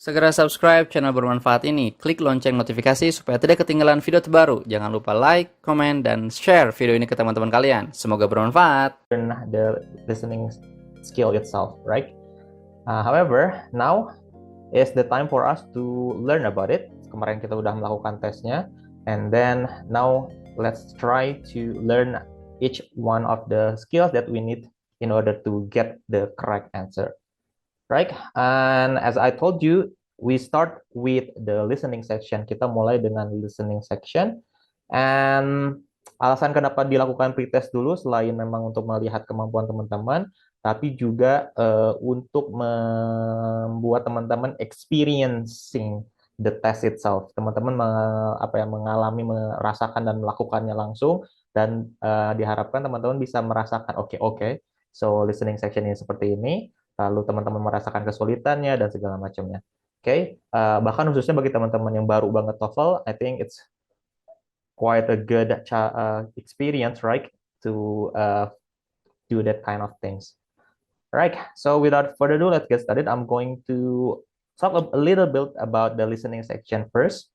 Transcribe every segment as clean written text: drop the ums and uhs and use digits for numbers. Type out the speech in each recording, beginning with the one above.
Segera subscribe channel bermanfaat ini. Klik lonceng notifikasi supaya tidak ketinggalan video terbaru. Jangan lupa like, komen, dan share video ini ke teman-teman kalian. Semoga bermanfaat. The listening skill itself, right? However, now is the time for us to learn about it. Kemarin kita udah melakukan tesnya, and then now let's try to learn each one of the skills that we need in order to get the correct answer, right? And as I told you, we start with the listening section. Kita mulai dengan listening section, and alasan kenapa dilakukan pretest dulu selain memang untuk melihat kemampuan teman-teman, tapi juga untuk membuat teman-teman experiencing the test itself. Teman-teman mengalami, merasakan dan melakukannya langsung, dan diharapkan teman-teman bisa merasakan oke, so listening section ini seperti ini, lalu teman-teman merasakan kesulitannya dan segala macamnya. Bahkan khususnya bagi teman-teman yang baru banget TOEFL, I think it's quite a good experience, right, to do that kind of things. Right, so without further ado, let's get started. I'm going to talk a little bit about the listening section first.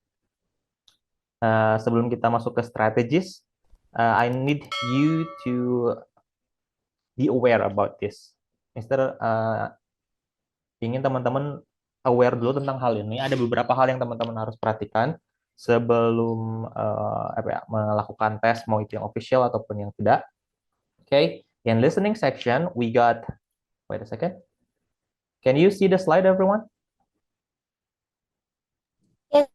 Sebelum kita masuk ke strategies, I need you to be aware about this. Mister, ingin teman-teman aware dulu tentang hal ini. Ada beberapa hal yang teman-teman harus perhatikan sebelum melakukan tes, mau itu yang official ataupun yang tidak. In listening section, we got, wait a second. Can you see the slide, everyone? Yes.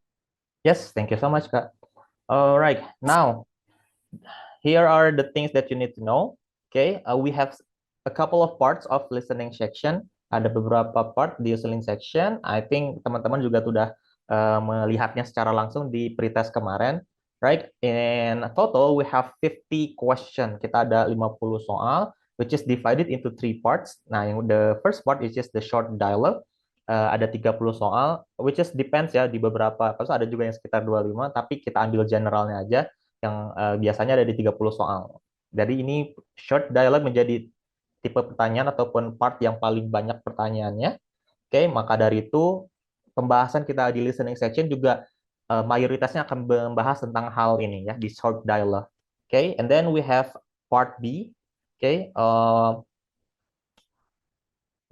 Yes, thank you so much, Kak. All right, now, here are the things that you need to know. We have a couple of parts of listening section. Ada beberapa part di listening section. I think teman-teman juga sudah melihatnya secara langsung di pretest kemarin. Right? In total, we have 50 question. Kita ada 50 soal, which is divided into 3 parts. Nah, yang the first part is just the short dialogue. Ada 30 soal, which is depends ya, di beberapa, terus ada juga yang sekitar 25, tapi kita ambil generalnya aja, yang biasanya ada di 30 soal. Jadi ini short dialogue menjadi tipe pertanyaan ataupun part yang paling banyak pertanyaannya. Maka dari itu pembahasan kita di listening section juga mayoritasnya akan membahas tentang hal ini ya, di short dialogue. And then we have part B.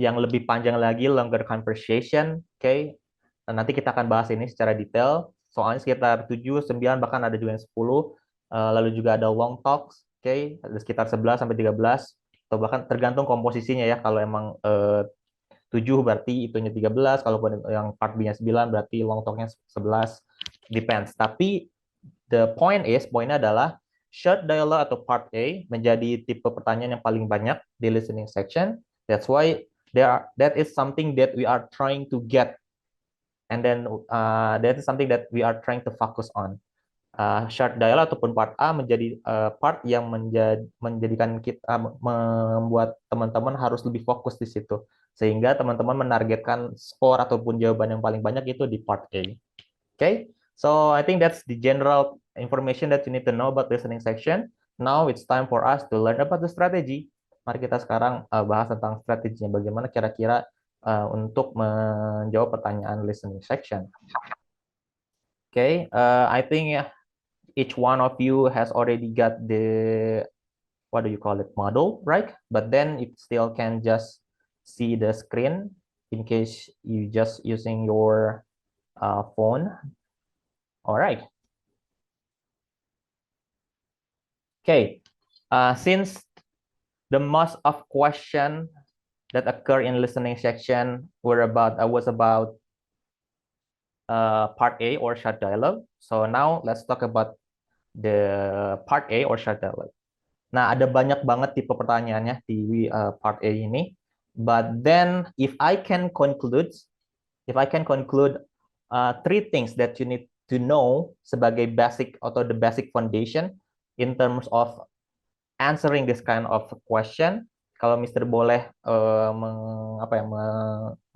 Yang lebih panjang lagi, longer conversation. Nanti kita akan bahas ini secara detail. Soalnya sekitar 7, 9, bahkan ada juga yang 10. Lalu juga ada long talks, ada sekitar 11 sampai 13, atau bahkan tergantung komposisinya ya. Kalau emang 7 berarti itunya 13, kalau yang part B-nya 9 berarti long talk-nya 11, depends. Tapi poinnya adalah short dialogue atau part A menjadi tipe pertanyaan yang paling banyak di listening section. That's why that is something that we are trying to get, and then that is something that we are trying to focus on. Short dialogue ataupun part A menjadi part yang menjadikan kita, membuat teman-teman harus lebih fokus di situ, sehingga teman-teman menargetkan skor ataupun jawaban yang paling banyak itu di part A. So I think that's the general information that you need to know about listening section. Now it's time for us to learn about the strategy. Mari kita sekarang bahas tentang strateginya, bagaimana kira-kira untuk menjawab pertanyaan listening section. I think each one of you has already got the, what do you call it, model, right? But then it still can just see the screen in case you just using your phone. All right. Since the most of question that occur in listening section was about part A or short dialogue. So now let's talk about the part A or short dialogue. Nah, ada banyak banget tipe pertanyaannya di part A ini. But then if I can conclude 3 things that you need to know sebagai basic atau the basic foundation in terms of answering this kind of question. Kalau Mister boleh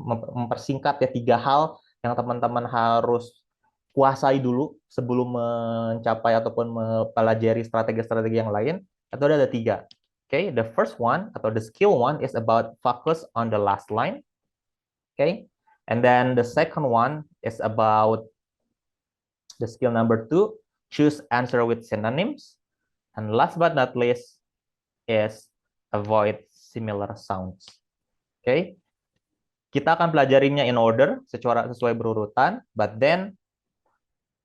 mempersingkat ya, 3 hal yang teman-teman harus kuasai dulu sebelum mencapai ataupun mempelajari strategi-strategi yang lain, itu ada 3. The first one atau the skill one is about focus on the last line. And then the second one is about the skill number 2, choose answer with synonyms. And last but not least is avoid similar sounds. Oke, okay? Kita akan pelajarinya in order, sesuai berurutan, but then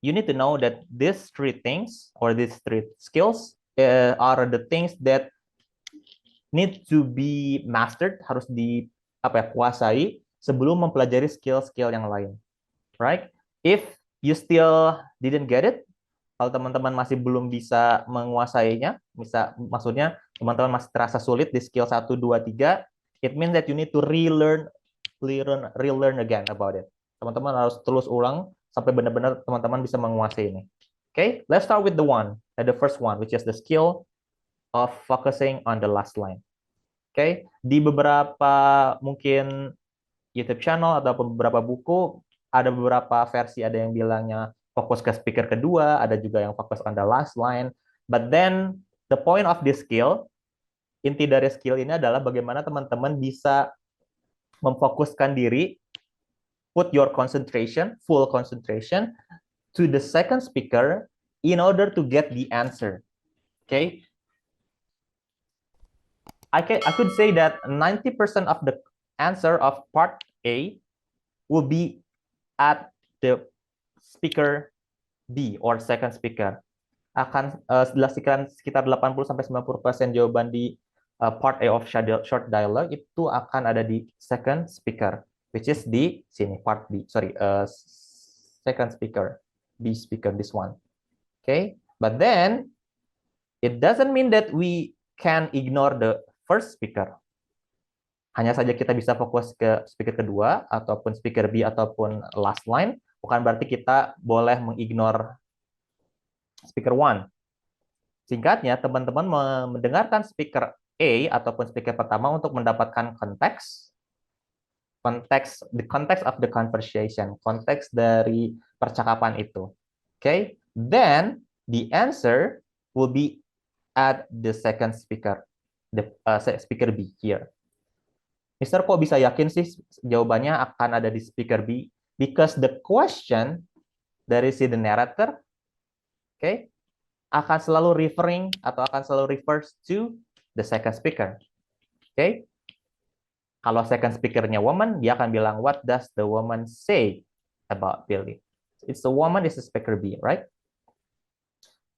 you need to know that these three things or these three skills are the things that need to be mastered, harus kuasai sebelum mempelajari skill-skill yang lain. Right? If you still didn't get it, kalau teman-teman masih belum bisa menguasainya, maksudnya teman-teman masih terasa sulit di skill 1, 2, 3, it means that you need to relearn again about it. Teman-teman harus terus ulang sampai benar-benar teman-teman bisa menguasai ini. Okay, let's start with the first one, which is the skill of focusing on the last line. Okay, di beberapa mungkin YouTube channel ataupun beberapa buku, ada beberapa versi, ada yang bilangnya fokus ke speaker kedua, ada juga yang fokus on the last line. But then the point of this skill, inti dari skill ini adalah bagaimana teman-teman bisa memfokuskan diri, put your concentration, full concentration to the second speaker in order to get the answer. Okay? I could say that 90% of the answer of part A will be at the speaker B or second speaker. Akan sekitar 80-90% jawaban di part A of short dialogue itu akan ada di second speaker, which is di sini part B. Second speaker, B speaker, this one. Okay, but then it doesn't mean that we can ignore the first speaker. Hanya saja kita bisa fokus ke speaker kedua ataupun speaker B ataupun last line, bukan berarti kita boleh mengignore speaker one. Singkatnya, teman-teman mendengarkan speaker A ataupun speaker pertama untuk mendapatkan the context of the conversation, konteks dari percakapan itu. Okay? Then the answer will be at the second speaker, the speaker B here. Mister, kok bisa yakin sih jawabannya akan ada di speaker B? Because the question dari si the narrator, okay, akan selalu referring atau akan selalu refers to the second speaker. Okay? Kalau second speaker-nya woman, dia akan bilang, what does the woman say about Billy? It's the woman, is the speaker B, right?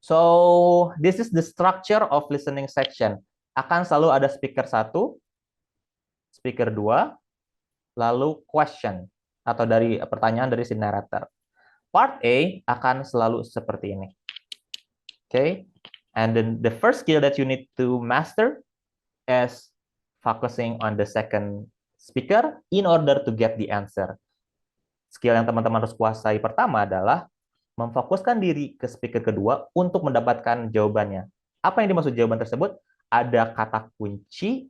So, this is the structure of listening section. Akan selalu ada speaker 1, speaker 2, lalu question, atau dari pertanyaan dari si narrator. Part A akan selalu seperti ini. Okay? And then the first skill that you need to master is focusing on the second speaker in order to get the answer. Skill yang teman-teman harus kuasai pertama adalah memfokuskan diri ke speaker kedua untuk mendapatkan jawabannya. Apa yang dimaksud jawaban tersebut? Ada kata kunci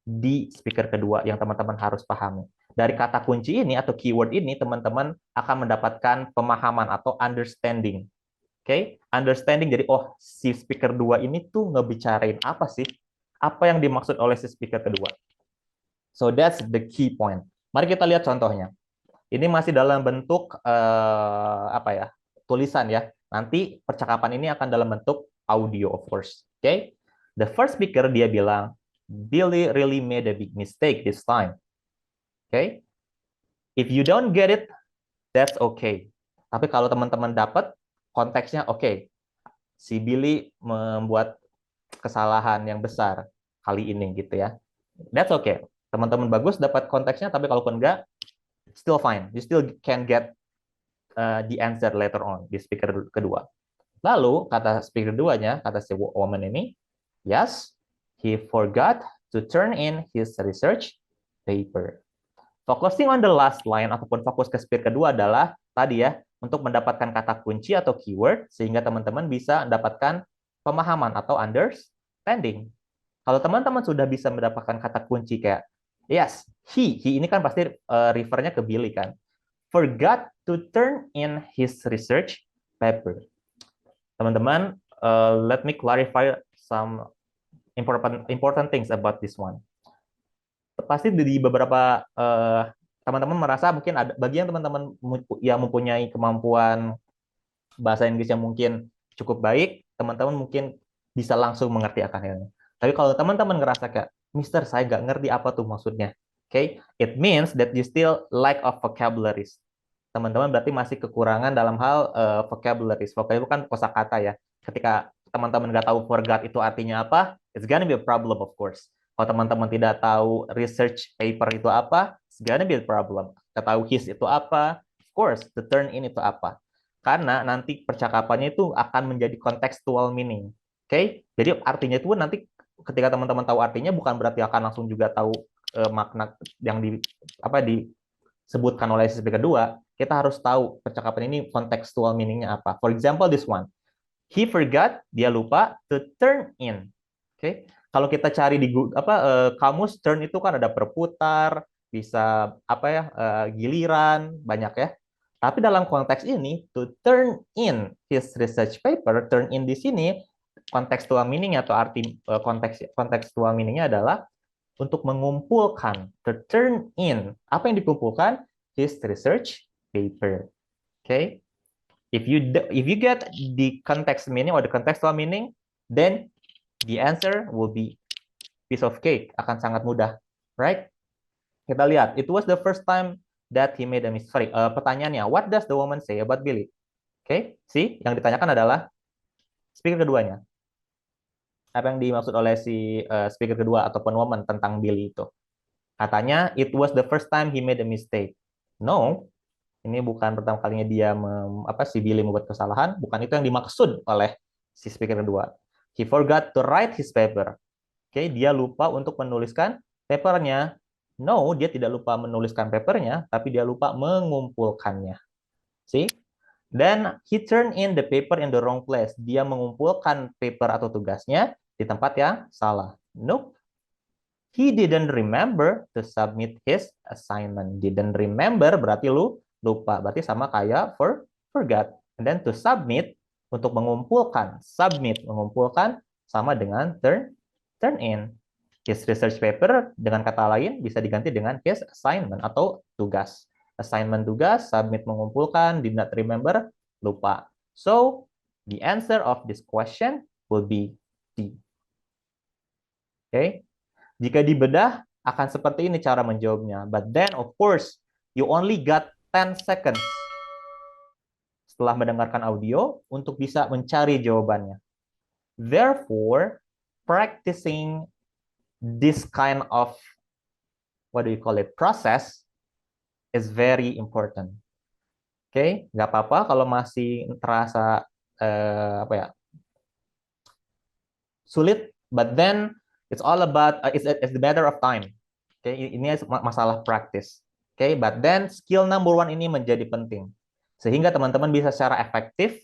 di speaker kedua yang teman-teman harus pahami. Dari kata kunci ini atau keyword ini, teman-teman akan mendapatkan pemahaman atau understanding. Okay? Understanding, jadi si speaker 2 ini tuh ngebicarain apa sih? Apa yang dimaksud oleh si speaker kedua? So that's the key point. Mari kita lihat contohnya. Ini masih dalam bentuk tulisan ya. Nanti percakapan ini akan dalam bentuk audio of course. Okay? The first speaker dia bilang, Billy really made a big mistake this time. Okay? If you don't get it, that's okay. Tapi kalau teman-teman dapat konteksnya, okay, si Billy membuat kesalahan yang besar kali ini gitu ya. That's okay. Teman-teman bagus dapat konteksnya, tapi kalaupun enggak, still fine. You still can get the answer later on di speaker kedua. Lalu kata speaker keduanya, kata si woman ini, yes, he forgot to turn in his research paper. Focusing on the last line ataupun fokus ke speaker kedua adalah tadi ya, untuk mendapatkan kata kunci atau keyword sehingga teman-teman bisa mendapatkan pemahaman atau understanding. Kalau teman-teman sudah bisa mendapatkan kata kunci kayak yes, he ini kan pasti refernya ke Billy kan. Forgot to turn in his research paper. Teman-teman, let me clarify some important things about this one. Pasti di beberapa teman-teman merasa mungkin ada bagi yang teman-teman yang mempunyai kemampuan bahasa Inggris yang mungkin cukup baik, teman-teman mungkin bisa langsung mengerti akan hal ini. Tapi kalau teman-teman ngerasa kayak, Mister, saya nggak ngerti apa tuh maksudnya. Okay? It means that you still lack of vocabularies. Teman-teman berarti masih kekurangan dalam hal vocabularies. Vocabulary itu kan kosakata ya. Ketika teman-teman nggak tahu forgot itu artinya apa, it's gonna be a problem of course. Kalau teman-teman tidak tahu research paper itu apa, it's gonna be a problem. Tidak tahu his itu apa, of course, the turn in itu apa. Karena nanti percakapannya itu akan menjadi contextual meaning. Oke? Okay? Jadi artinya itu nanti ketika teman-teman tahu artinya bukan berarti akan langsung juga tahu makna yang disebutkan oleh sisi kedua. Kita harus tahu percakapan ini contextual meaningnya apa. For example, this one. He forgot, dia lupa to turn in. Oke? Okay? Kalau kita cari di kamus, turn itu kan ada berputar, bisa giliran, banyak ya. Tapi dalam konteks ini, to turn in his research paper, turn in di sini, contextual meaning atau arti contextual meaningnya adalah untuk mengumpulkan, to turn in. Apa yang dikumpulkan? His research paper. Okay? If you get the context meaning or the contextual meaning, then the answer will be piece of cake, akan sangat mudah, right? Kita lihat, it was the first time that he made a mistake. Pertanyaannya, what does the woman say about Billy? Okay, see, yang ditanyakan adalah speaker keduanya. Apa yang dimaksud oleh si speaker kedua ataupun woman tentang Billy itu? Katanya, it was the first time he made a mistake. No, ini bukan pertama kalinya dia si Billy membuat kesalahan, bukan itu yang dimaksud oleh si speaker kedua. He forgot to write his paper. Oke, dia lupa untuk menuliskan papernya. No, dia tidak lupa menuliskan papernya, tapi dia lupa mengumpulkannya. See? Then he turned in the paper in the wrong place. Dia mengumpulkan paper atau tugasnya di tempat yang salah. Nope. He didn't remember to submit his assignment. Didn't remember berarti lupa. Berarti sama kayak forgot. And then to submit, untuk mengumpulkan. Submit, mengumpulkan, sama dengan turn in. His research paper, dengan kata lain, bisa diganti dengan his assignment atau tugas. Assignment tugas, submit mengumpulkan, did not remember, lupa. So, the answer of this question will be D. Oke. Okay? Jika dibedah, akan seperti ini cara menjawabnya. But then, of course, you only got 10 seconds setelah mendengarkan audio untuk bisa mencari jawabannya. Therefore, practicing this kind of, process is very important. Oke, okay? Nggak apa-apa kalau masih terasa sulit, but then it's all about it's the matter of time. Oke, okay? Ini masalah praktis. Oke, okay? But then skill number one ini menjadi penting sehingga teman-teman bisa secara efektif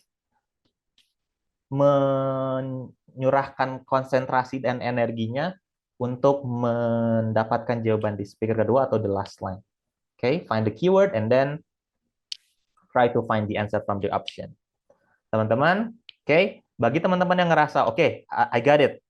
menyurahkan konsentrasi dan energinya untuk mendapatkan jawaban di speaker kedua atau the last line. Okay, find the keyword and then try to find the answer from the option. Teman-teman, okay, bagi teman-teman yang ngerasa, okay, I got it.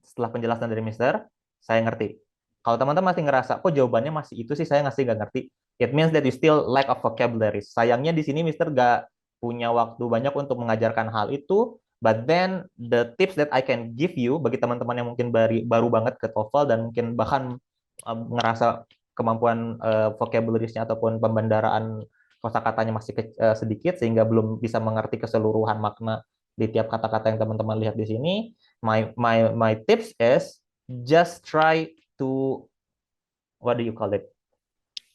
Setelah penjelasan dari Mister, saya ngerti. Kalau teman-teman masih ngerasa, kok jawabannya masih itu sih, saya nggak ngerti. It means that you still lack of vocabulary. Sayangnya di sini Mister nggak punya waktu banyak untuk mengajarkan hal itu. But then the tips that I can give you bagi teman-teman yang mungkin baru banget ke TOEFL dan mungkin bahkan ngerasa kemampuan vocabulary-nya ataupun pembendaraan kosakatanya masih sedikit sehingga belum bisa mengerti keseluruhan makna di tiap kata-kata yang teman-teman lihat di sini. My tips is just try to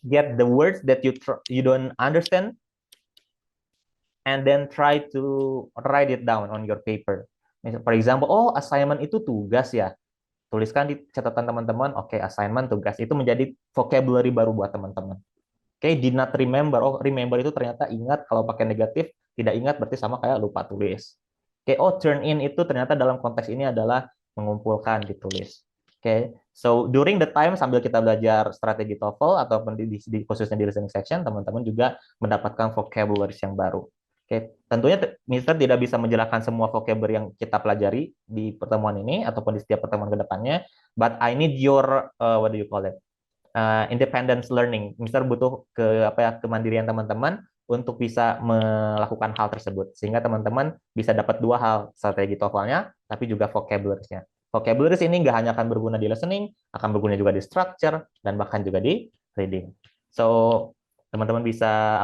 get the words that you don't understand and then try to write it down on your paper. For example, assignment itu tugas ya. Tuliskan di catatan teman-teman, oke, assignment tugas. Itu menjadi vocabulary baru buat teman-teman. Oke, did not remember. Remember itu ternyata ingat, kalau pakai negatif, tidak ingat berarti sama kayak lupa tulis. Oke, turn in itu ternyata dalam konteks ini adalah mengumpulkan, ditulis. Oke, so during the time sambil kita belajar strategi TOEFL ataupun khususnya di listening section, teman-teman juga mendapatkan vocabulary yang baru. Oke, tentunya Mister tidak bisa menjelaskan semua vocabulary yang kita pelajari di pertemuan ini ataupun di setiap pertemuan ke depannya, but I need your independence learning. Mister butuh kemandirian teman-teman untuk bisa melakukan hal tersebut. Sehingga teman-teman bisa dapat dua hal, strategi TOEFL-nya, tapi juga vocabularies-nya. Vocabularies ini nggak hanya akan berguna di listening, akan berguna juga di structure, dan bahkan juga di reading. So, teman-teman bisa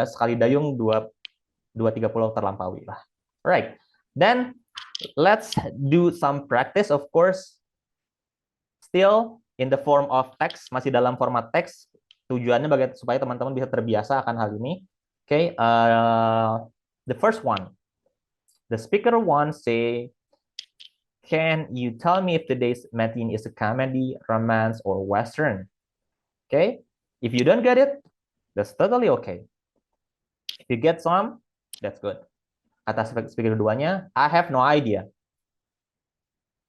sekali dayung dua tiga pulau terlampaui lah. Alright, then let's do some practice. Of course, still in the form of text, masih dalam format teks. Tujuannya supaya teman-teman bisa terbiasa akan hal ini. Okay, the first one, the speaker one say, "Can you tell me if today's matinee is a comedy, romance, or western?" Okay, if you don't get it, that's totally okay. If you get some, that's good. Kata speaker keduanya, I have no idea.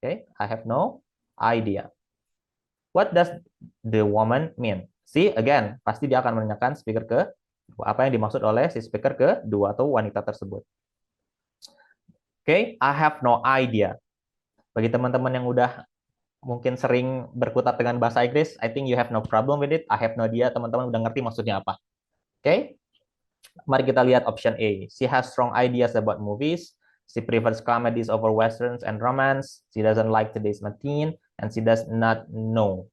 Okay, I have no idea. What does the woman mean? See, again, pasti dia akan menanyakan speaker ke apa yang dimaksud oleh si speaker kedua atau wanita tersebut. Okay, I have no idea. Bagi teman-teman yang udah mungkin sering berkutat dengan bahasa Inggris, I think you have no problem with it. I have no idea, teman-teman udah ngerti maksudnya apa. Okay, mari kita lihat option A. She has strong ideas about movies. She prefers comedies over westerns and romance. She doesn't like today's matinee, and she does not know,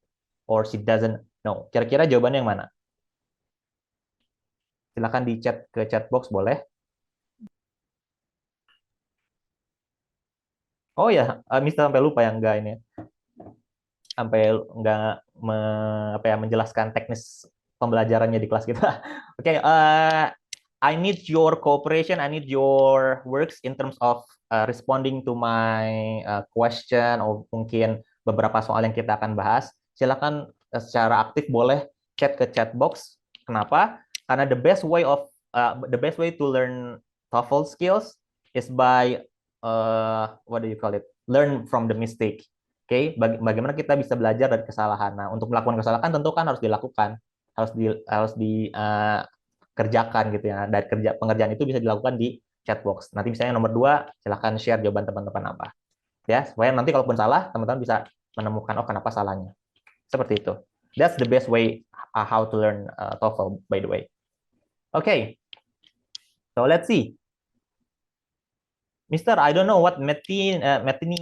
or she doesn't know. Kira-kira jawabannya yang mana? Silakan di chat ke chat box boleh. Oh ya, Mister sampai lupa yang enggak ini. Sampai enggak menjelaskan teknis pembelajarannya di kelas kita. Oke, I need your cooperation, I need your works in terms of responding to my question, atau mungkin beberapa soal yang kita akan bahas. Silakan secara aktif boleh chat ke chat box. Kenapa? Karena the best way to learn TOEFL skills is by what do you call it? Learn from the mistake. Oke, bagaimana kita bisa belajar dari kesalahan. Nah, untuk melakukan kesalahan tentu kan harus dilakukan, harus dikerjakan gitu ya. Dan pengerjaan itu bisa dilakukan di chat box. Nanti misalnya nomor 2, silahkan share jawaban teman-teman apa. Ya, supaya nanti kalaupun salah, teman-teman bisa menemukan oh kenapa salahnya. Seperti itu. That's the best way how to learn TOEFL, by the way. Okay, so let's see. Mister, I don't know what matinee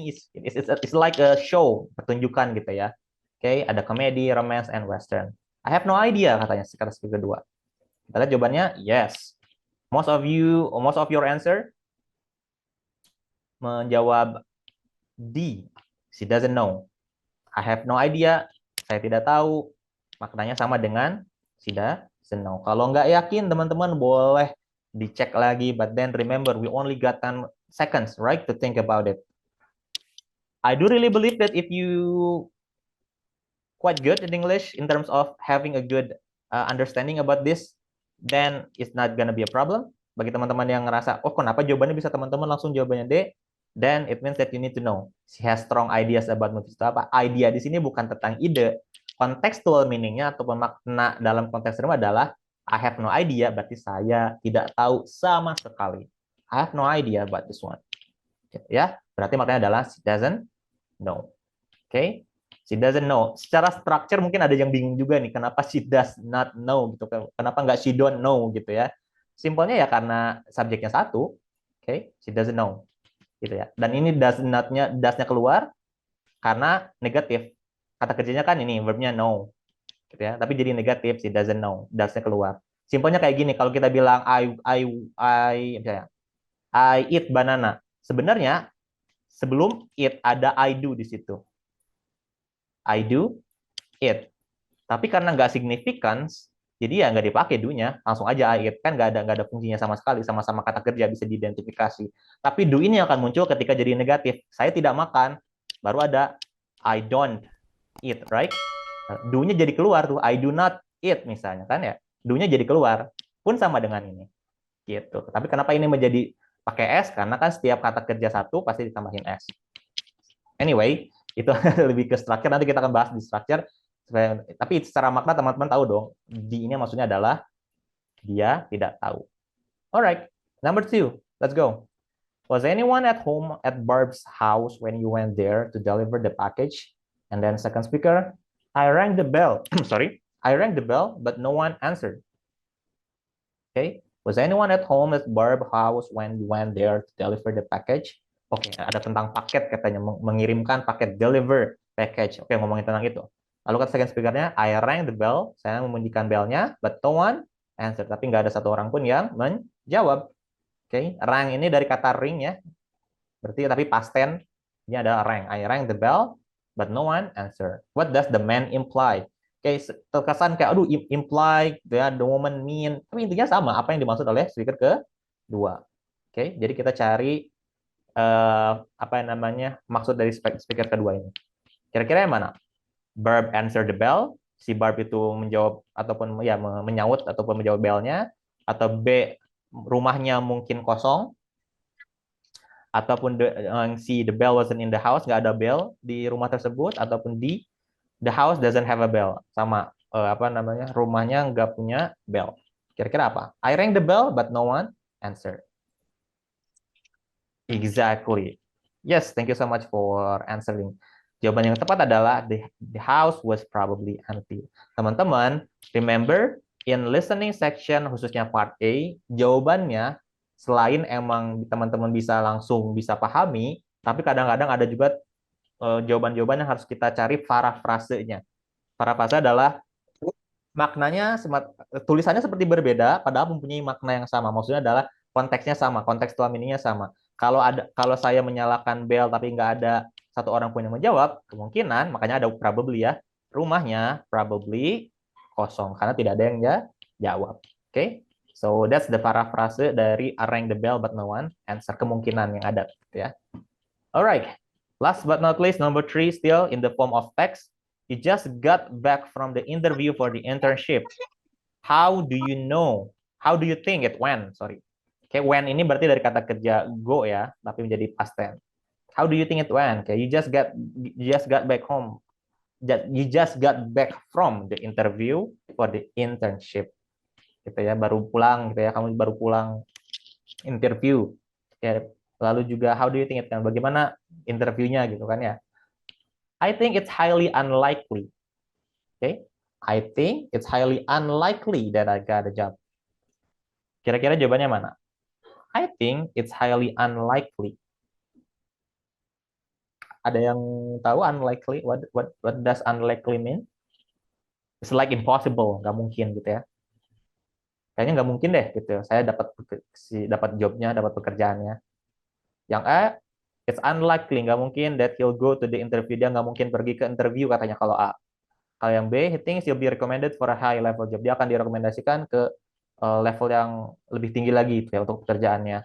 is. It's like a show, pertunjukan gitu ya. Okay, ada komedi, romance, and western. I have no idea katanya sekarang speaker kedua. Kita lihat jawabannya, yes. Most of your answer menjawab D. She doesn't know. I have no idea. Saya tidak tahu. Maknanya sama dengan she doesn't know. Kalau nggak yakin, teman-teman boleh dicek lagi. But then remember, we only got 10 seconds, right, to think about it. I do really believe that if you quite good in English in terms of having a good understanding about this, then it's not gonna be a problem. Bagi teman-teman yang ngerasa, oh kenapa jawabannya bisa teman-teman langsung jawabannya D, then it means that you need to know. She has strong ideas about movies. Itu apa? Idea di sini bukan tentang ide. Contextual meaning-nya atau pemakna dalam konteks ini adalah I have no idea, berarti saya tidak tahu sama sekali. I have no idea about this one. Ya, berarti maknanya adalah she doesn't know. Okay? She doesn't know. Secara structure mungkin ada yang bingung juga nih, kenapa she does not know gitu kan? Kenapa nggak she don't know gitu ya? Simpelnya ya karena subjeknya satu, okay? She doesn't know, gitu ya. Dan ini does-nya keluar karena negatif. Kata kerjanya kan ini verbnya know, gitu ya. Tapi jadi negatif, she doesn't know, does-nya keluar. Simpelnya kayak gini, kalau kita bilang misalnya, I eat banana. Sebenarnya sebelum eat ada I do di situ. I do eat. Tapi karena nggak significance, jadi ya nggak dipakai do-nya, langsung aja I eat. Kan nggak ada fungsinya sama sekali, sama-sama kata kerja bisa diidentifikasi. Tapi do ini akan muncul ketika jadi negatif. Saya tidak makan, baru ada I don't eat, right? Do-nya jadi keluar tuh, I do not eat misalnya kan ya. Do-nya jadi keluar, pun sama dengan ini. Gitu. Tapi kenapa ini menjadi pakai S? Karena kan setiap kata kerja satu pasti ditambahin S. Anyway, itu lebih ke structure, nanti kita akan bahas di structure. Tapi secara makna teman-teman tahu dong, di ini maksudnya adalah dia tidak tahu. Alright, number 2, let's go. Was anyone at home at Barb's house when you went there to deliver the package? And then second speaker, I rang the bell. Sorry, I rang the bell, but no one answered. Okay, was anyone at home at Barb house when you went there to deliver the package? Oke, ada tentang paket katanya, mengirimkan paket, deliver package. Oke, ngomongin tentang itu. Lalu kata second speakernya, I rang the bell, saya membunyikan belnya, but no one answered. Tapi nggak ada satu orang pun yang menjawab. Oke, rang ini dari kata ring ya, berarti tapi past tense ini adalah rang. I rang the bell, but no one answered. What does the man imply? Oke, terkesan kayak aduh imply ya the woman mean, tapi intinya sama apa yang dimaksud oleh speaker kedua. Oke, jadi kita cari apa yang namanya maksud dari speaker kedua ini. Kira-kira yang mana? Barb answer the bell, si Barb itu menjawab ataupun ya menyaut ataupun menjawab belnya, atau B rumahnya mungkin kosong, ataupun si the bell wasn't in the house, nggak ada bell di rumah tersebut, ataupun D the house doesn't have a bell, sama apa namanya rumahnya nggak punya bell. Kira-kira apa? I rang the bell but no one answered. Exactly. Yes, thank you so much for answering. Jawaban yang tepat adalah the house was probably empty. Teman-teman, remember in listening section khususnya part A, jawabannya selain emang teman-teman bisa langsung bisa pahami, tapi kadang-kadang ada juga jawaban-jawaban yang harus kita cari parafrasenya. Parafrase adalah maknanya tulisannya seperti berbeda padahal mempunyai makna yang sama. Maksudnya adalah konteksnya sama, kontekstual meaningnya sama. Kalau saya menyalakan bell tapi nggak ada satu orang pun yang menjawab, kemungkinan makanya ada probably ya, rumahnya probably kosong karena tidak ada yang jawab. Oke, okay? So that's the paraphrase dari I rang the bell but no one answer, kemungkinan yang ada ya. Alright, last but not least, number 3 still in the form of text. You just got back from the interview for the internship. How do you know? How do you think it went? Sorry. Okay, when ini berarti dari kata kerja go ya, tapi menjadi past tense. How do you think it went? Okay, you just got back home. You just got back from the interview for the internship. Gitu ya, baru pulang gitu ya, kamu baru pulang interview. Ya, lalu juga how do you think it went? Bagaimana interviewnya gitu kan ya? I think it's highly unlikely. Okay, I think it's highly unlikely that I got a job. Kira-kira jawabannya mana? I think it's highly unlikely. Ada yang tahu unlikely? What does unlikely mean? It's like impossible, nggak mungkin gitu ya. Kayaknya nggak mungkin deh gitu. Saya dapat jobnya, dapat pekerjaannya. Yang A, it's unlikely, nggak mungkin that he'll go to the interview. Dia nggak mungkin pergi ke interview katanya kalau A. Kalau yang B, he thinks he'll be recommended for a high level job. Dia akan direkomendasikan ke level yang lebih tinggi lagi ya untuk pekerjaannya.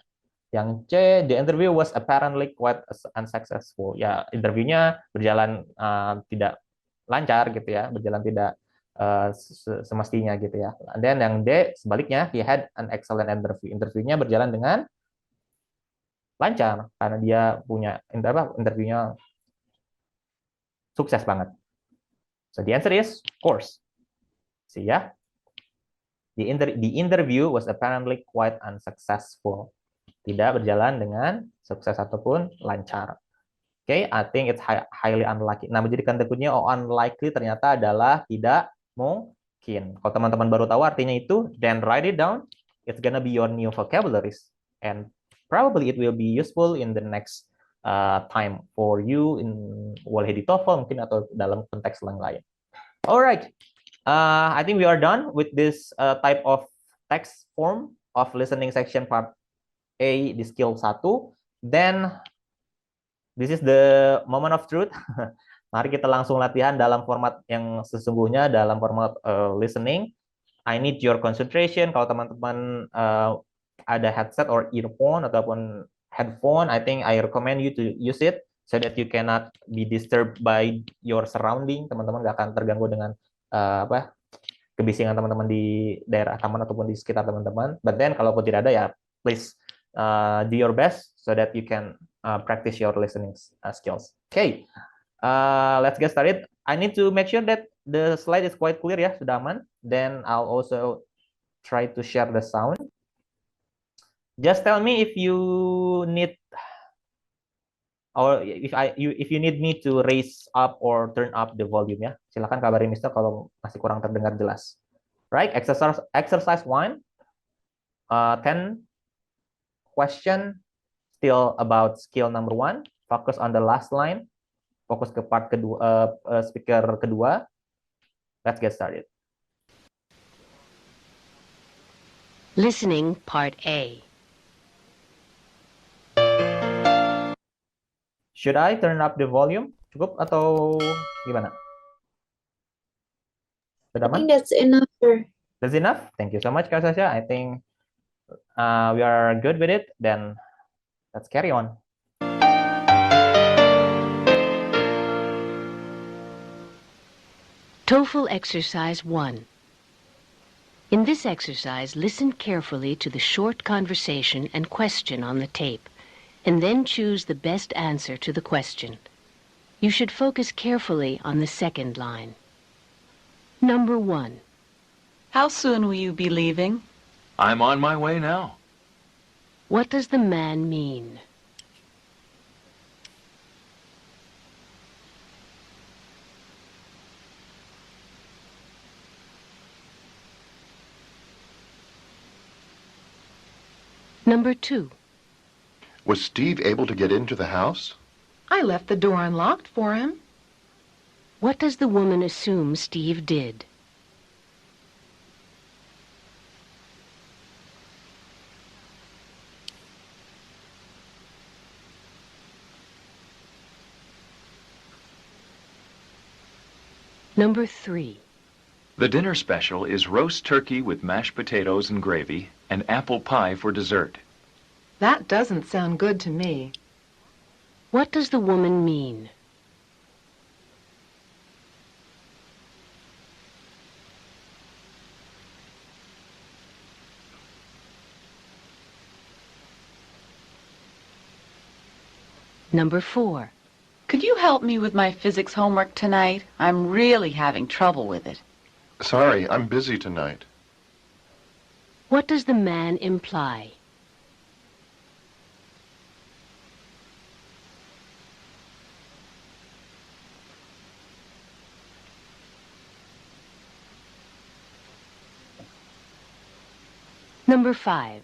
Yang C, the interview was apparently quite unsuccessful. Ya, interviewnya berjalan tidak lancar gitu ya, berjalan tidak semestinya gitu ya. Dan yang D, sebaliknya, he had an excellent interview. Interviewnya berjalan dengan lancar karena dia punya interviewnya sukses banget. So the answer is, of course. See ya. The interview was apparently quite unsuccessful. Tidak berjalan dengan sukses ataupun lancar. Okay, I think it's highly unlikely. Nah, menjadikan tentunya unlikely ternyata adalah tidak mungkin. Kalau teman-teman baru tahu artinya itu, then write it down. It's gonna be your new vocabularies, and probably it will be useful in the next time for you in boleh di TOEFL mungkin atau dalam konteks lain. Alright, I think we are done with this type of text form of listening section part A di skill 1. Then this is the moment of truth. Mari kita langsung latihan dalam format yang sesungguhnya, dalam format listening. I need your concentration. Kalau teman-teman ada headset or earphone ataupun headphone, I think I recommend you to use it so that you cannot be disturbed by your surrounding. Teman-teman nggak akan terganggu dengan kebisingan teman-teman di daerah taman ataupun di sekitar teman-teman. But then kalaupun tidak ada ya, please do your best so that you can practice your listening skills. Okay, let's get started. I need to make sure that the slide is quite clear ya, sudah aman. Then I'll also try to share the sound. Just tell me if you need or if you need me to raise up or turn up the volume ya. Silakan kabarin Mister kalau masih kurang terdengar jelas. Right? Exercise 1. 10 question still about skill number 1. Focus on the last line. Fokus ke part kedua, speaker kedua. Let's get started. Listening Part A. Should I turn up the volume? Cukup atau gimana? I think that's enough, sir. That's enough. Thank you so much, Kak Sasha. I think we are good with it. Then let's carry on. TOEFL Exercise 1. In this exercise, listen carefully to the short conversation and question on the tape, and then choose the best answer to the question. You should focus carefully on the second line. Number 1. How soon will you be leaving? I'm on my way now. What does the man mean? Number 2. Was Steve able to get into the house? I left the door unlocked for him. What does the woman assume Steve did? Number 3. The dinner special is roast turkey with mashed potatoes and gravy and apple pie for dessert. That doesn't sound good to me. What does the woman mean? Number 4. Could you help me with my physics homework tonight? I'm really having trouble with it. Sorry, I'm busy tonight. What does the man imply? Number 5.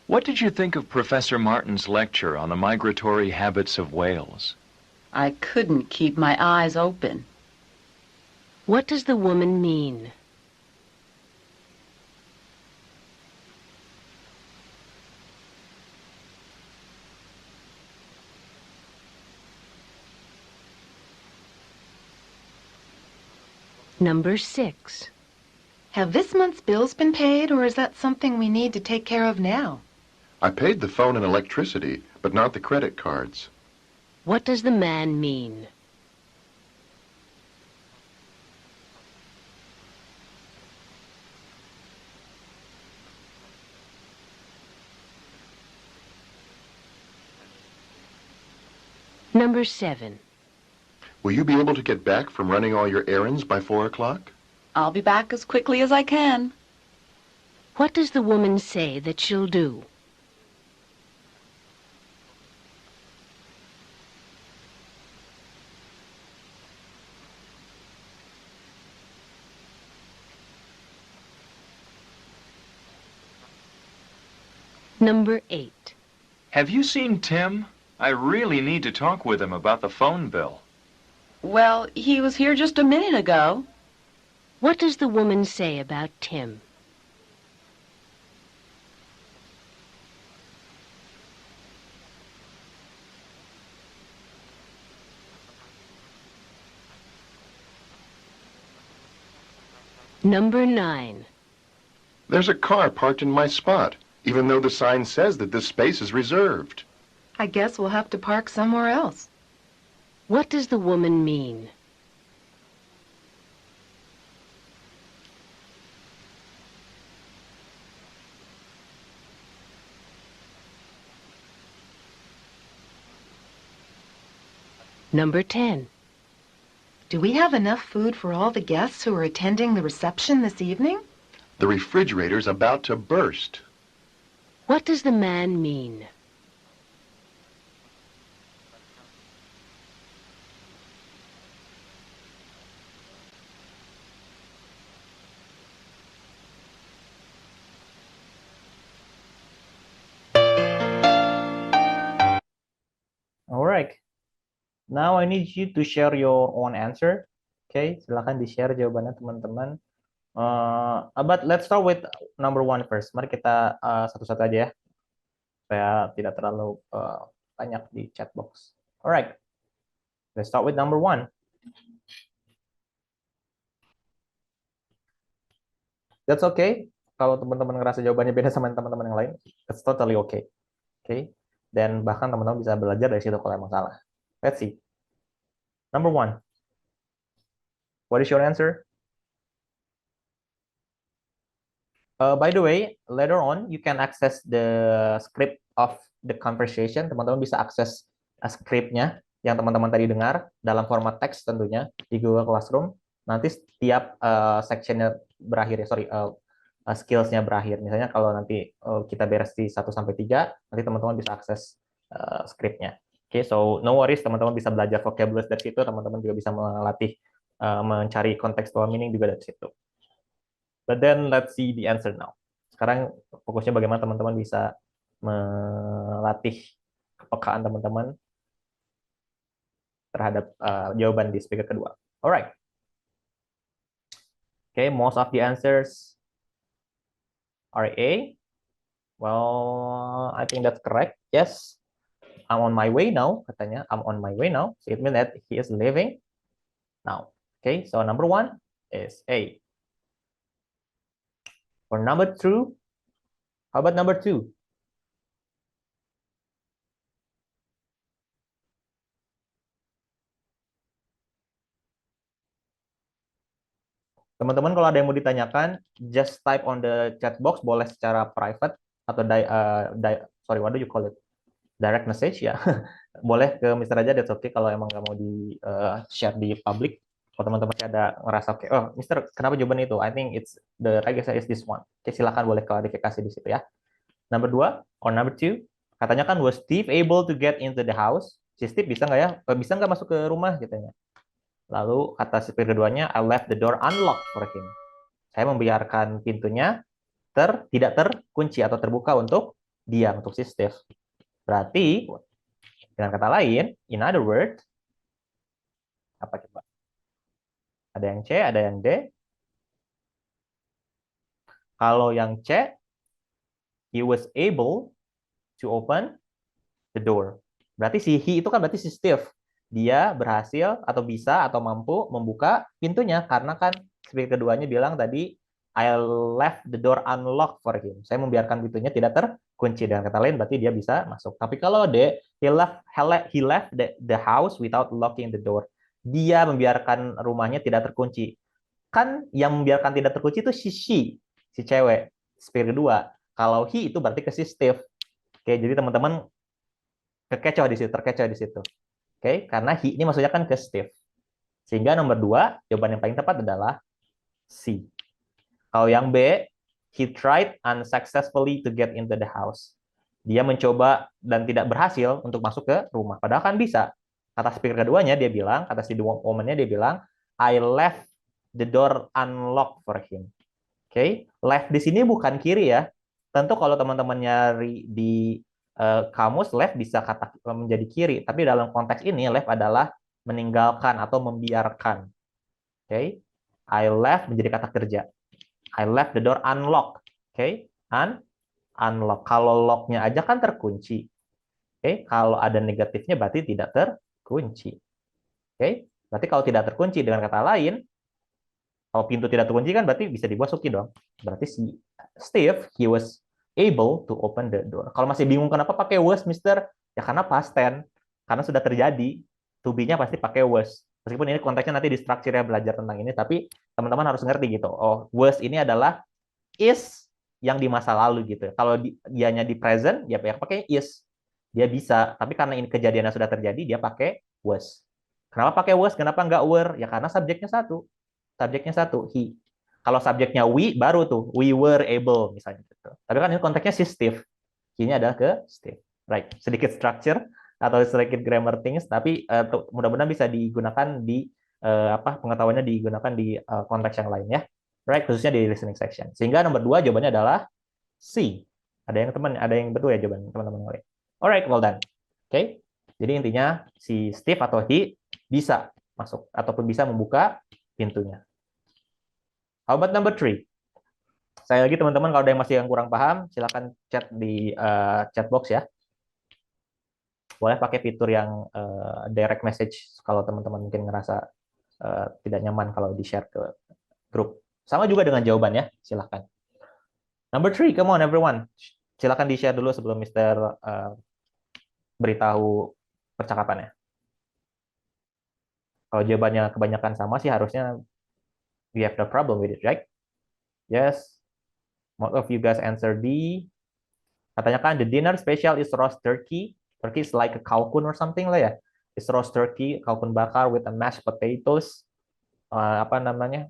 What did you think of Professor Martin's lecture on the migratory habits of whales? I couldn't keep my eyes open. What does the woman mean? Number 6. Have this month's bills been paid, or is that something we need to take care of now? I paid the phone and electricity, but not the credit cards. What does the man mean? Number 7. Will you be able to get back from running all your errands by 4 o'clock? I'll be back as quickly as I can. What does the woman say that she'll do? Number 8. Have you seen Tim? I really need to talk with him about the phone bill. Well, he was here just a minute ago. What does the woman say about Tim? Number 9. There's a car parked in my spot, even though the sign says that this space is reserved. I guess we'll have to park somewhere else. What does the woman mean? Number 10. Do we have enough food for all the guests who are attending the reception this evening? The refrigerator's about to burst. What does the man mean? Now I need you to share your own answer. Okay, silakan di-share jawabannya teman-teman. But let's start with number one first. Mari kita satu-satu aja ya, supaya tidak terlalu banyak di chat box. Alright, let's start with number one. That's okay. Kalau teman-teman ngerasa jawabannya beda sama teman-teman yang lain, it's totally okay. Okay, dan bahkan teman-teman bisa belajar dari situ kalau emang salah. Let's see. Number one. What is your answer? By the way, later on you can access the script of the conversation. Teman-teman bisa akses scriptnya yang teman-teman tadi dengar dalam format teks tentunya di Google Classroom. Nanti setiap sectionnya berakhir ya, skillsnya berakhir. Misalnya kalau nanti kita beres di 1 sampai 3, nanti teman-teman bisa akses scriptnya. Oke, so no worries, teman-teman bisa belajar vocabulary dari situ, teman-teman juga bisa melatih mencari contextual meaning juga dari situ. But then let's see the answer now. Sekarang fokusnya bagaimana teman-teman bisa melatih kepekaan teman-teman terhadap jawaban di speaker kedua. Alright. Okay, most of the answers are A. Well, I think that's correct. Yes. I'm on my way now, katanya. I'm on my way now. So it means that he is leaving now. Okay, so number one is A. For number two, how about number two? Teman-teman kalau ada yang mau ditanyakan, just type on the chat box, boleh secara private atau sorry, what do you call it? Direct message ya. Boleh ke Mister aja, that's okay kalau emang nggak mau di share di public. Kalau teman-teman ada ngerasa oke, oh Mister, kenapa jawaban itu? I think it's the right answer is this one. Oke, silakan boleh klarifikasi di situ ya. Number 2 or number 2, katanya kan was Steve able to get into the house? Si Steve bisa nggak ya? Bisa nggak masuk ke rumah katanya. Lalu kata si keduanya, I left the door unlocked for him. Saya membiarkan pintunya tidak terkunci atau terbuka untuk dia, untuk si Steve. Berarti dengan kata lain, in other words, apa coba? Ada yang C, ada yang D. Kalau yang C, he was able to open the door. Berarti si he itu kan berarti si Steve. Dia berhasil atau bisa atau mampu membuka pintunya karena kan speaker keduanya bilang tadi I left the door unlocked for him. Saya membiarkan pintunya tidak terkunci, dengan kata lain berarti dia bisa masuk. Tapi kalau D, he left the house without locking the door. Dia membiarkan rumahnya tidak terkunci. Kan yang membiarkan tidak terkunci itu si cewek, speaker kedua. Kalau he itu berarti ke si Steve. Oke, jadi teman-teman terkecoh di situ. Oke, karena he ini maksudnya kan ke Steve. Sehingga nomor 2, jawaban yang paling tepat adalah C. Kalau yang B, he tried unsuccessfully to get into the house. Dia mencoba dan tidak berhasil untuk masuk ke rumah. Padahal kan bisa. Kata speaker keduanya dia bilang, kata si woman-nya dia bilang, I left the door unlocked for him. Oke, left di sini bukan kiri ya. Tentu kalau teman-teman nyari di kamus, left bisa kata menjadi kiri, tapi dalam konteks ini left adalah meninggalkan atau membiarkan. Oke, I left menjadi kata kerja. I left the door unlocked. Oke, unlock. Kalau locknya aja kan terkunci. Oke, kalau ada negatifnya berarti tidak terkunci. Oke, berarti kalau tidak terkunci, dengan kata lain, kalau pintu tidak terkunci kan berarti bisa dimasuki dong. Berarti si Steve, he was able to open the door. Kalau masih bingung kenapa pakai was, Mister, ya karena past tense, karena sudah terjadi. To be-nya pasti pakai was. Meskipun ini konteksnya nanti di structure ya belajar tentang ini, tapi teman-teman harus ngerti gitu. Oh, was ini adalah is yang di masa lalu gitu. Kalau dianya di present, ya pakai is. Dia bisa, tapi karena ini kejadiannya sudah terjadi, dia pakai was. Kenapa pakai was? Kenapa nggak were? Ya karena subjeknya satu. Subjeknya satu, he. Kalau subjeknya we, baru tuh, we were able, misalnya gitu. Tapi kan ini konteksnya si Steve. He-nya adalah ke Steve. Right, sedikit structure atau sedikit grammar things, tapi mudah-mudahan bisa digunakan di pengetahuannya digunakan di konteks yang lain ya. Right, khususnya di listening section. Sehingga nomor 2 jawabannya adalah C. Ada yang betul ya jawaban teman-teman yang lain. Alright, well done. Okay. Jadi intinya si Steve atau he bisa masuk ataupun bisa membuka pintunya. How about number 3? Saya lagi teman-teman kalau ada yang masih yang kurang paham, silakan chat di chat box ya. Boleh pakai fitur yang direct message kalau teman-teman mungkin ngerasa tidak nyaman kalau di-share ke grup. Sama juga dengan jawabannya, silakan. Number 3, come on everyone. Silakan di-share dulu sebelum Mr. Beritahu percakapannya. Kalau jawabannya kebanyakan sama sih harusnya we have no problem with it, right? Yes. Most of you guys answer D. Katanya kan the dinner special is roast turkey. Turkey is like a kalkun or something lah ya. It's roast turkey, kalkun bakar with a mashed potatoes. Apa namanya?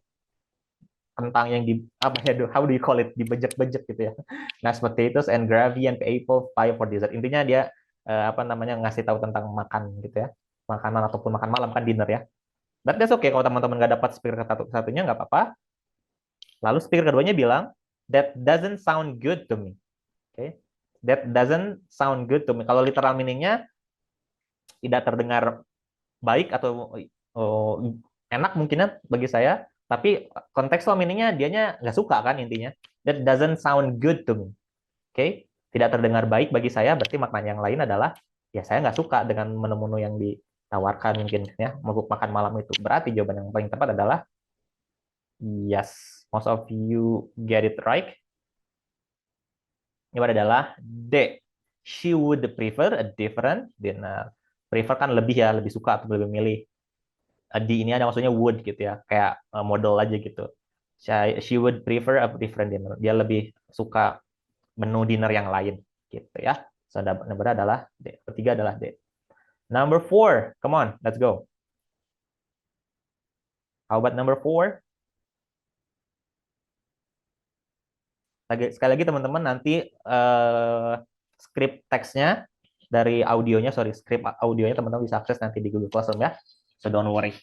Kentang yang di apa ya? How do you call it? Dibejek-bejek gitu ya. Mashed potatoes and gravy and apple pie for dessert. Intinya dia apa namanya ngasih tahu tentang makan gitu ya. Makanan ataupun makan malam kan dinner ya. But that's okay kalau teman-teman nggak dapat speaker satunya nggak apa-apa. Lalu speaker keduanya bilang that doesn't sound good to me. Okay. That doesn't sound good to me. Kalau literal meaningnya tidak terdengar baik atau enak mungkinnya bagi saya, tapi kontekstual meaningnya dianya nggak suka kan intinya. That doesn't sound good to me. Okay. Tidak terdengar baik bagi saya, berarti makna yang lain adalah ya saya nggak suka dengan menu-menu yang ditawarkan mungkin ya untuk makan malam itu. Berarti jawaban yang paling tepat adalah yes. Most of you get it right. Jawaban adalah D. She would prefer a different dinner. Prefer kan lebih ya, lebih suka atau lebih milih. D ini ada maksudnya would gitu ya, kayak model aja gitu. She would prefer a different dinner. Dia lebih suka menu dinner yang lain gitu ya. So, number adalah D. Ketiga adalah D. Number 4. Come on, let's go. How about number 4? Sekali lagi teman-teman nanti script teksnya dari audionya, script audionya teman-teman bisa akses nanti di Google Classroom ya. So don't worry.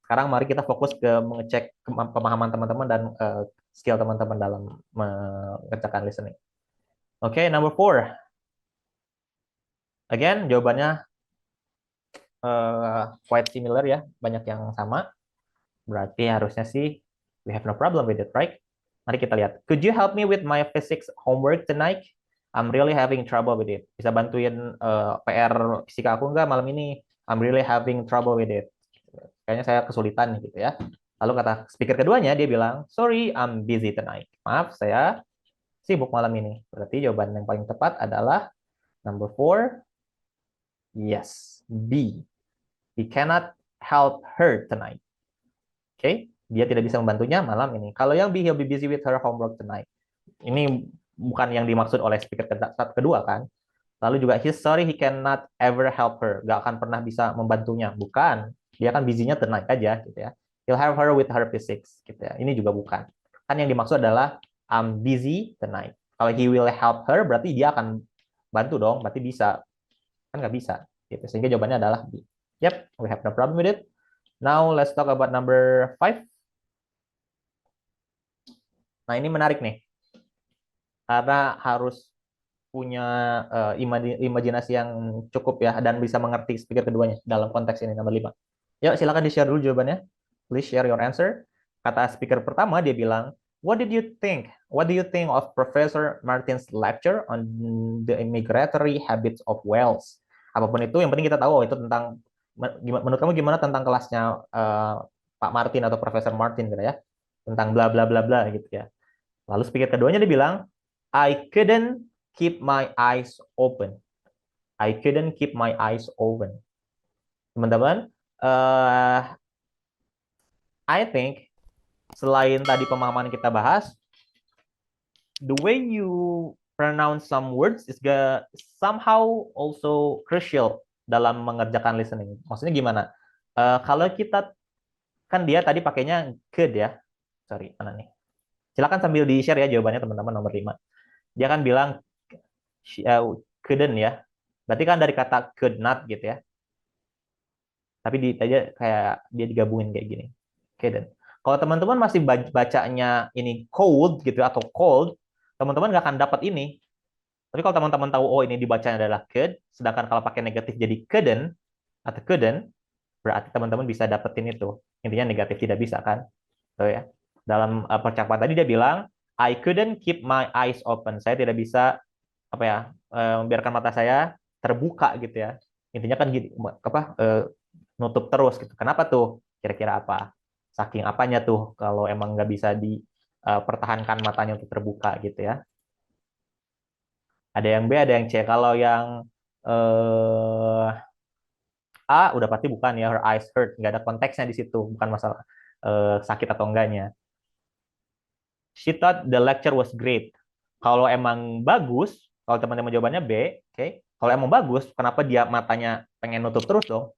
Sekarang mari kita fokus ke mengecek pemahaman teman-teman dan skill teman-teman dalam mengerjakan listening. Oke, number 4. Again, jawabannya quite similar ya, banyak yang sama. Berarti harusnya sih we have no problem with it, right? Mari kita lihat. Could you help me with my physics homework tonight? I'm really having trouble with it. Bisa bantuin PR fisika aku nggak malam ini? I'm really having trouble with it. Kayaknya saya kesulitan gitu ya. Lalu kata speaker keduanya dia bilang, sorry, I'm busy tonight. Maaf, saya sibuk malam ini. Berarti jawaban yang paling tepat adalah number 4. Yes, B. He cannot help her tonight. Oke, dia tidak bisa membantunya malam ini. Kalau yang B, he'll be busy with her homework tonight. Ini bukan yang dimaksud oleh speaker kedua kan. Lalu juga he's sorry he cannot ever help her. Gak akan pernah bisa membantunya. Bukan. Dia kan busy-nya tonight aja gitu ya. He'll help her with her physics gitu ya. Ini juga bukan. Kan yang dimaksud adalah I'm busy tonight. Kalau he will help her berarti dia akan bantu dong. Berarti bisa. Kan nggak bisa. Gitu. Sehingga jawabannya adalah B. Yep, we have no problem with it. Now let's talk about number 5. Nah ini menarik nih. Karena harus punya imajinasi yang cukup ya dan bisa mengerti speaker keduanya dalam konteks ini nomor 5. Yuk silakan di-share dulu jawabannya. Please share your answer. Kata speaker pertama dia bilang, what do you think of Professor Martin's lecture on the migratory habits of whales? Apapun itu yang penting kita tahu itu tentang menurut kamu gimana tentang kelasnya Pak Martin atau Profesor Martin gitu ya. Tentang bla bla bla bla gitu ya. Lalu speaker keduanya dia bilang, I couldn't keep my eyes open. I couldn't keep my eyes open. Teman-teman, I think selain tadi pemahaman kita bahas, the way you pronounce some words is somehow also crucial dalam mengerjakan listening. Maksudnya gimana? Kalau kita kan dia tadi pakainya could ya. Sorry, mana nih? Silakan sambil di-share ya jawabannya teman-teman nomor 5. Dia kan bilang couldn't ya. Berarti kan dari kata could not gitu ya. Tapi aja kayak dia digabungin kayak gini. Couldn't. Kalau teman-teman masih bacanya ini cold gitu atau cold, teman-teman nggak akan dapat ini. Tapi kalau teman-teman tahu, oh ini dibacanya adalah could, sedangkan kalau pakai negatif jadi couldn't atau couldn't, berarti teman-teman bisa dapetin itu. Intinya negatif tidak bisa kan? Tuh ya. Dalam percakapan tadi dia bilang, I couldn't keep my eyes open. Saya tidak bisa apa ya, membiarkan mata saya terbuka gitu ya. Intinya kan gini, apa nutup terus gitu. Kenapa tuh? Kira-kira apa? Saking apanya tuh kalau emang nggak bisa dipertahankan matanya untuk terbuka gitu ya. Ada yang B, ada yang C. Kalau yang A udah pasti bukan ya, her eyes hurt, nggak ada konteksnya di situ, bukan masalah sakit atau enggaknya. She thought the lecture was great. Kalau emang bagus, kalau teman-teman jawabannya B, oke. Kalau emang bagus, kenapa dia matanya pengen nutup terus dong?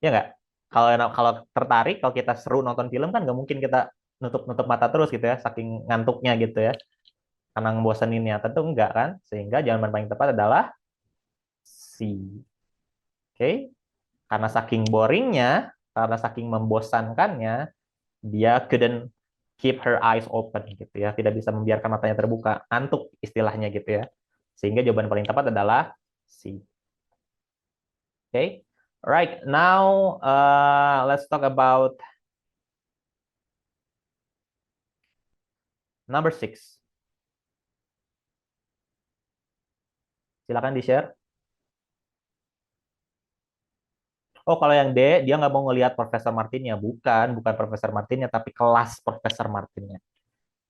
Ya nggak? Kalau tertarik, kalau kita seru nonton film kan nggak mungkin kita nutup mata terus gitu ya, saking ngantuknya gitu ya, karena ngeboseninnya. Tentu enggak kan? Sehingga jawaban paling tepat adalah C. Oke? Karena saking boringnya, karena saking membosankannya, dia couldn't keep her eyes open gitu ya, tidak bisa membiarkan matanya terbuka, ngantuk istilahnya gitu ya. Sehingga jawaban paling tepat adalah C. Okay, right now let's talk about number 6. Silakan di-share. Oh, kalau yang D, dia nggak mau ngelihat Profesor Martinnya. Bukan Profesor Martinnya, tapi kelas Profesor Martinnya.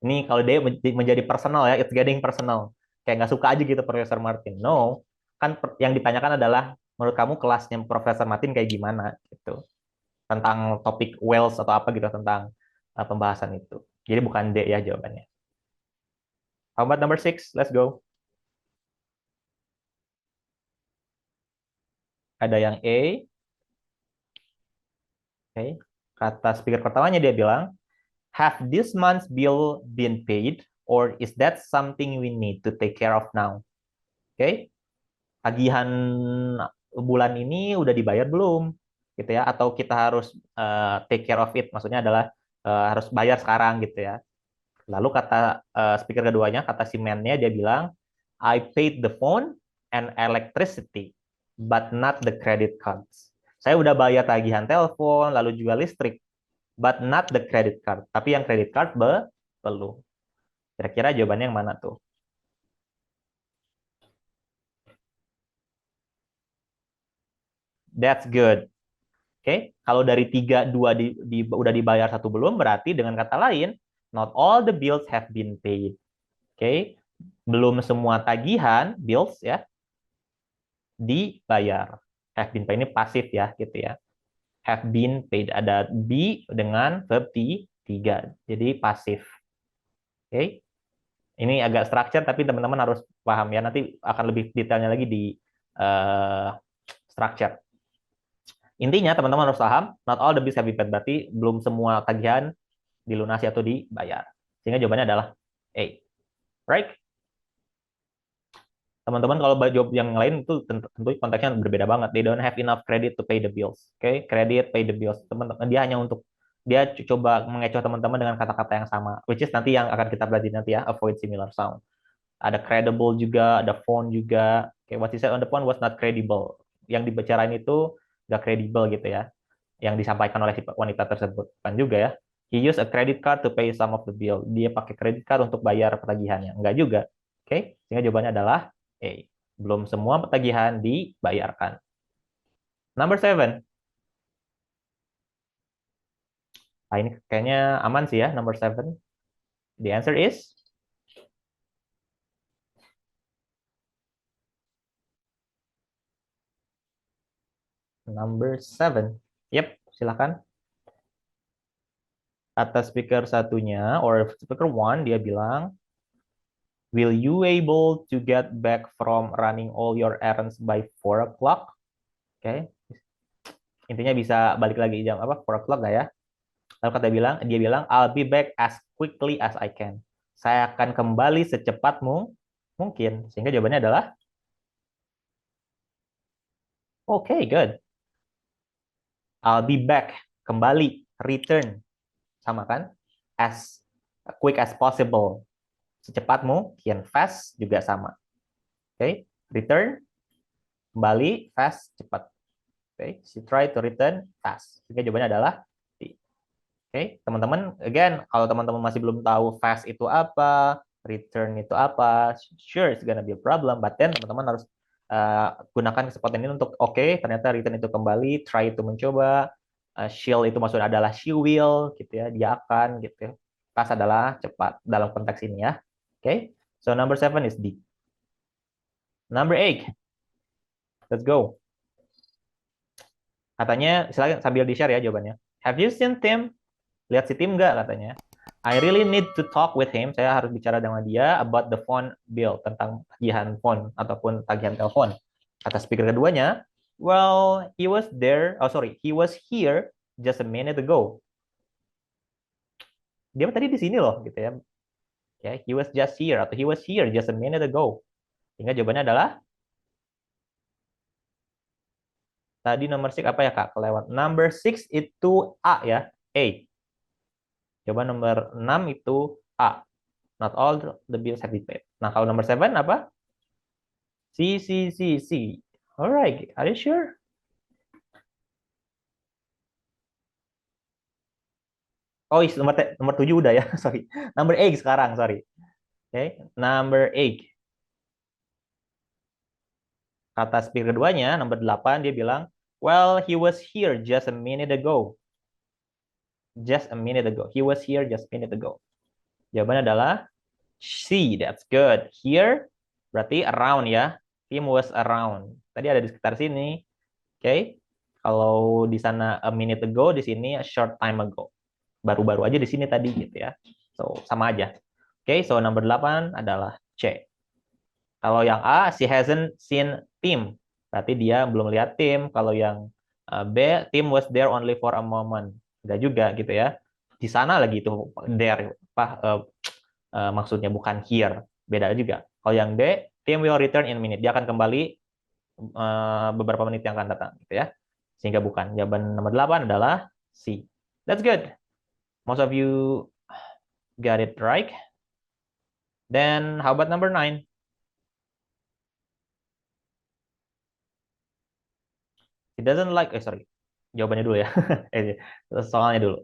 Ini kalau D menjadi personal ya, it's getting personal. Kayak nggak suka aja gitu Profesor Martin. No, kan yang ditanyakan adalah menurut kamu kelasnya Profesor Martin kayak gimana gitu. Tentang topik Wells atau apa gitu, tentang pembahasan itu. Jadi bukan D ya jawabannya. How about number 6? Let's go. Ada yang A. Okay. Kata speaker pertamanya dia bilang, have this month's bill been paid or is that something we need to take care of now? Oke. Okay. Tagihan bulan ini udah dibayar belum? Gitu ya, atau kita harus take care of it, maksudnya adalah harus bayar sekarang gitu ya. Lalu kata speaker keduanya, kata si man-nya dia bilang, I paid the phone and electricity, but not the credit cards. Saya udah bayar tagihan telepon, lalu juga listrik, but not the credit card. Tapi yang credit card belum. Kira-kira jawabannya yang mana tuh? That's good. Oke, okay. Kalau dari 3, 2 udah dibayar, 1 belum, berarti dengan kata lain, not all the bills have been paid. Oke, okay. Belum semua tagihan, bills ya, dibayar. Have been paid ini pasif ya, gitu ya. Have been paid, ada be dengan verb 3, jadi pasif. Oke, okay. Ini agak structure, tapi teman-teman harus paham ya, nanti akan lebih detailnya lagi di structure. Intinya teman-teman harus paham, not all the bills have been paid, berarti belum semua tagihan dilunasi atau dibayar. Sehingga jawabannya adalah A. Right? Teman-teman kalau jawab yang lain itu tentu konteksnya berbeda banget. They don't have enough credit to pay the bills. Oke, okay? Credit, pay the bills. Teman-teman dia hanya untuk dia coba mengecoh teman-teman dengan kata-kata yang sama, which is nanti yang akan kita pelajari nanti ya, avoid similar sound. Ada credible juga, ada phone juga. Okay, what he said on the phone was not credible. Yang dibicarain itu nggak kredibel gitu ya, yang disampaikan oleh si wanita tersebut. Kan juga ya, he used a credit card to pay some of the bill. Dia pakai credit card untuk bayar petagihannya. Enggak juga. Oke, okay? Sehingga jawabannya adalah A. Belum semua petagihan dibayarkan. Number 7. Nah, ini kayaknya aman sih ya, number 7. The answer is number 7. Yep, silakan. Atas speaker satunya, or speaker 1, dia bilang, will you able to get back from running all your errands by 4 o'clock? Oke. Okay. Intinya bisa balik lagi jam apa? 4 o'clock nggak ya? Lalu dia bilang, I'll be back as quickly as I can. Saya akan kembali secepat mungkin. Sehingga jawabannya adalah okay, good. I'll be back, kembali, return. Sama kan? As quick as possible. Secepat mungkin, fast juga sama. Okay, return, kembali, fast, cepat. Okay, she tried to return fast. Sehingga jawabannya adalah D. Okay, teman-teman, again, kalau teman-teman masih belum tahu fast itu apa, return itu apa, sure it's gonna be a problem, but then teman-teman harus gunakan kesempatan ini untuk ternyata return itu kembali, try itu mencoba, she'll itu maksudnya adalah she will, gitu ya, dia akan, gitu. Fast adalah cepat dalam konteks ini ya. Okay, so number 7 is D. Number 8, let's go. Katanya, silakan sambil di-share ya jawabannya. Have you seen Tim? Lihat si Tim nggak katanya. I really need to talk with him. Saya harus bicara dengan dia about the phone bill, tentang tagihan phone ataupun tagihan telepon. Kata speaker keduanya, well, he was here just a minute ago. Dia tadi di sini loh, gitu ya. Ya, he was just here atau he was here just a minute ago. Sehingga jawabannya adalah tadi nomor 6 apa ya Kak? Kelewat. Number 6 itu A ya. A. Coba nomor 6 itu A. Not all the bills have been paid. Nah, kalau nomor 7 apa? C. Alright, are you sure? Oh, nomor 7 udah ya. Sorry. Number 8 sekarang, sorry. Okay, number 8. Kata speaker keduanya, nomor 8, dia bilang, well, he was here just a minute ago. Just a minute ago. He was here just a minute ago. Jawabannya adalah C. That's good. Here berarti around ya. Tim was around. Tadi ada di sekitar sini. Oke. Okay. Kalau di sana a minute ago, di sini a short time ago. Baru-baru aja di sini tadi gitu ya. So, sama aja. Oke, okay, so number 8 adalah C. Kalau yang A, she hasn't seen Tim. Berarti dia belum lihat Tim. Kalau yang B, Tim was there only for a moment. Enggak juga gitu ya. Di sana lagi itu there maksudnya bukan here. Beda juga. Kalau yang D, Tim will return in a minute. Dia akan kembali beberapa menit yang akan datang gitu ya. Sehingga bukan. Jawaban nomor 8 adalah C. That's good. Most of you got it right. Then how about number 9? He doesn't like, jawabannya dulu ya. Soalnya dulu.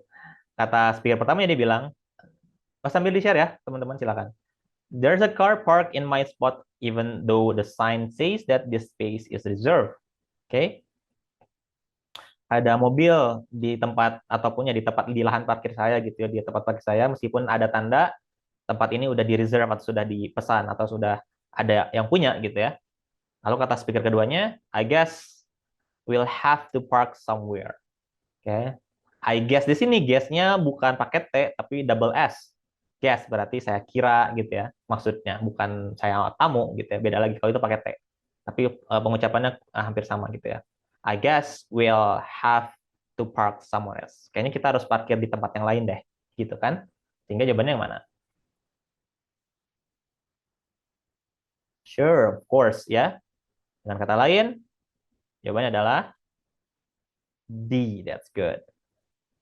Kata speaker pertamanya dia bilang, sambil di-share ya, teman-teman silakan. There's a car parked in my spot even though the sign says that this space is reserved. Oke. Okay? Ada mobil di tempat ataupun di lahan parkir saya gitu ya, di tempat parkir saya meskipun ada tanda tempat ini udah di reserve atau sudah dipesan atau sudah ada yang punya gitu ya. Lalu kata speaker keduanya, I guess we'll have to park somewhere. Oke. Okay. I guess di sini guess-nya bukan pakai T tapi double S. Guess berarti saya kira gitu ya. Maksudnya bukan saya tamu gitu ya. Beda lagi kalau itu pakai T. Tapi pengucapannya hampir sama gitu ya. I guess we'll have to park somewhere else. Kayaknya kita harus parkir di tempat yang lain deh. Gitu kan? Sehingga jawabannya yang mana? Sure, of course ya. Dengan kata lain, jawabannya adalah D. That's good.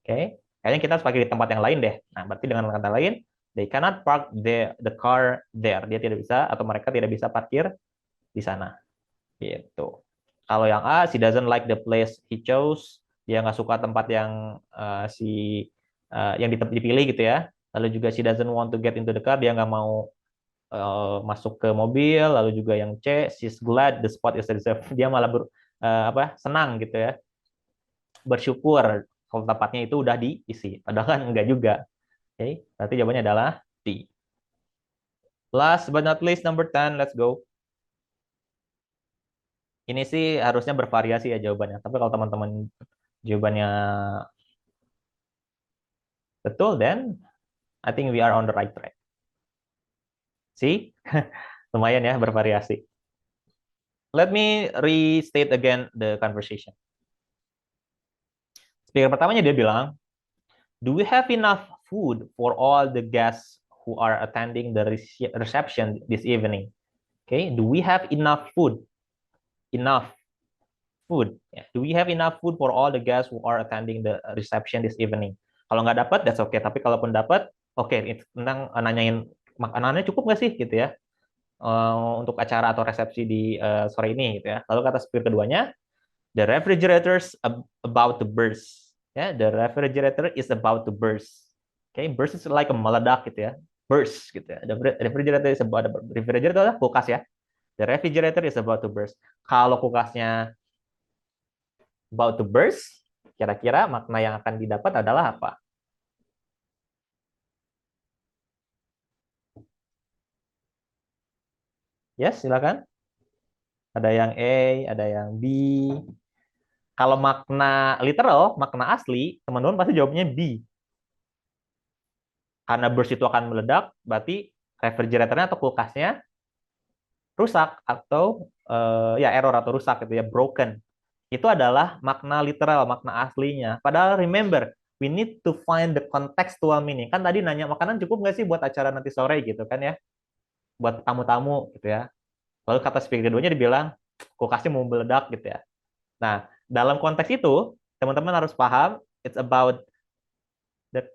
Oke. Okay. Kayaknya kita harus parkir di tempat yang lain deh. Nah, berarti dengan kata lain, they cannot park the car there. Dia tidak bisa atau mereka tidak bisa parkir di sana. Gitu. Kalau yang A, she doesn't like the place he chose. Dia nggak suka tempat yang yang dipilih gitu ya. Lalu juga she doesn't want to get into the car. Dia nggak mau masuk ke mobil. Lalu juga yang C, she's glad the spot is reserved. Dia malah senang gitu ya. Bersyukur kalau tempatnya itu udah diisi. Padahal kan enggak juga. Oke, okay. Berarti jawabannya adalah D. Last but not least, number 10. Let's go. Ini sih harusnya bervariasi ya jawabannya. Tapi kalau teman-teman jawabannya betul, then I think we are on the right track. See? Lumayan ya, bervariasi. Let me restate again the conversation. Speaker pertamanya dia bilang, do we have enough food for all the guests who are attending the reception this evening? Okay, do we have enough food? Enough food. Do we have enough food for all the guests who are attending the reception this evening? Kalau nggak dapat, that's okay. Tapi kalaupun dapat, oke. Okay, tentang nanyain makanannya cukup nggak sih, gitu ya. untuk acara atau resepsi di sore ini gitu ya. Lalu kata speaker keduanya, the refrigerator's about to burst. Ya, the refrigerator is about to burst. Okay, burst is like a meledak gitu ya. Burst gitu ya. The refrigerator is about refrigerator adalah kulkas ya. The refrigerator is about to burst. Kalau kulkasnya about to burst, kira-kira makna yang akan didapat adalah apa? Yes, silakan. Ada yang A, ada yang B. Kalau makna literal, makna asli, teman-teman pasti jawabnya B. Karena burst itu akan meledak, berarti refrigeratornya atau kulkasnya rusak atau ya error atau rusak gitu ya, broken. Itu adalah makna literal, makna aslinya. Padahal remember, we need to find the contextual meaning. Kan tadi nanya makanan cukup nggak sih buat acara nanti sore gitu kan ya, buat tamu-tamu gitu ya. Lalu kata speaker keduanya dibilang kulkasnya mau meledak gitu ya. Nah, dalam konteks itu, teman-teman harus paham, it's about the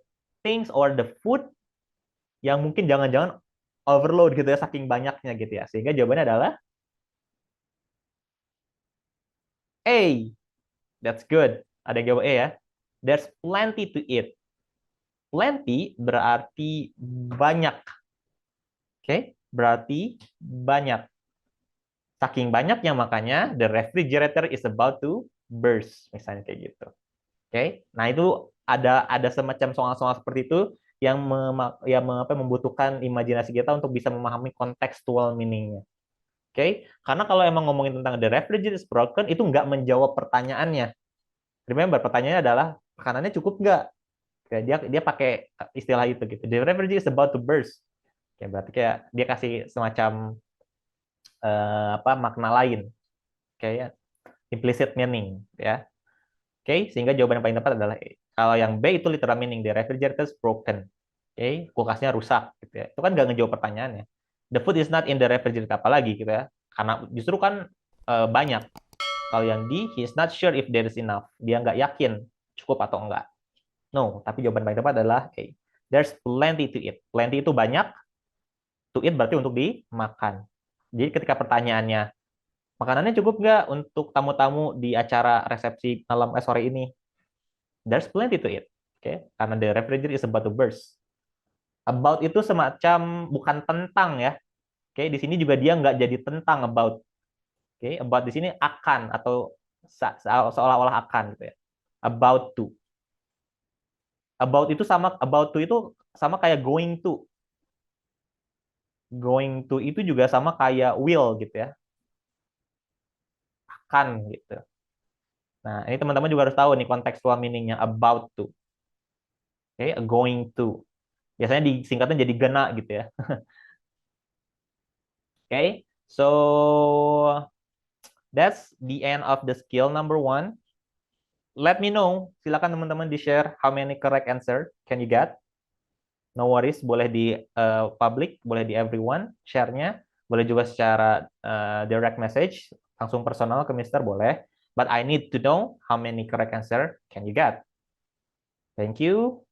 things or the food yang mungkin jangan-jangan overload gitu ya, saking banyaknya gitu ya. Sehingga jawabannya adalah A. That's good. Ada yang jawab A ya. There's plenty to eat. Plenty berarti banyak. Oke, berarti banyak. Saking banyaknya makanya the refrigerator is about to burst, misalnya kayak gitu. Oke, nah itu ada semacam soal-soal seperti itu yang membutuhkan imajinasi kita untuk bisa memahami contextual meaning-nya. Oke, karena kalau emang ngomongin tentang the refrigerator is broken, itu nggak menjawab pertanyaannya. Remember, pertanyaannya adalah makanannya cukup nggak? Kayak dia pakai istilah itu gitu. The refrigerator is about to burst. Oke, berarti kayak dia kasih semacam makna lain, kayak implicit meaning ya. Oke, sehingga jawaban yang paling tepat adalah A. Kalau yang B itu literal meaning, the refrigerator is broken. Oke, kulkasnya rusak gitu ya. Itu kan nggak ngejawab pertanyaannya. The food is not in the refrigerator, apalagi gitu ya. Karena justru kan banyak. Kalau yang D, he is not sure if there is enough. Dia nggak yakin cukup atau enggak. No, tapi jawaban paling tepat adalah A. There's plenty to eat. Plenty itu banyak. To eat berarti untuk dimakan. Jadi ketika pertanyaannya, makanannya cukup nggak untuk tamu-tamu di acara resepsi malam sore ini? There's plenty to eat. Oke, karena the refrigerator is about to burst. About itu semacam bukan tentang ya. Oke, di sini juga dia nggak jadi tentang about. Oke, about di sini akan atau seolah-olah akan gitu ya. About to. About itu sama kayak going to. Going to itu juga sama kayak will gitu ya. Akan gitu. Nah, ini teman-teman juga harus tahu nih kontekstual meaning-nya about to. Oke, going to. Biasanya disingkatnya jadi gonna gitu ya. Oke, so that's the end of the skill number 1. Let me know, silakan teman-teman di-share how many correct answer can you get. No worries, boleh di public, boleh di everyone, share-nya. Boleh juga secara direct message, langsung personal ke Mister boleh. But I need to know how many correct answer can you get. Thank you.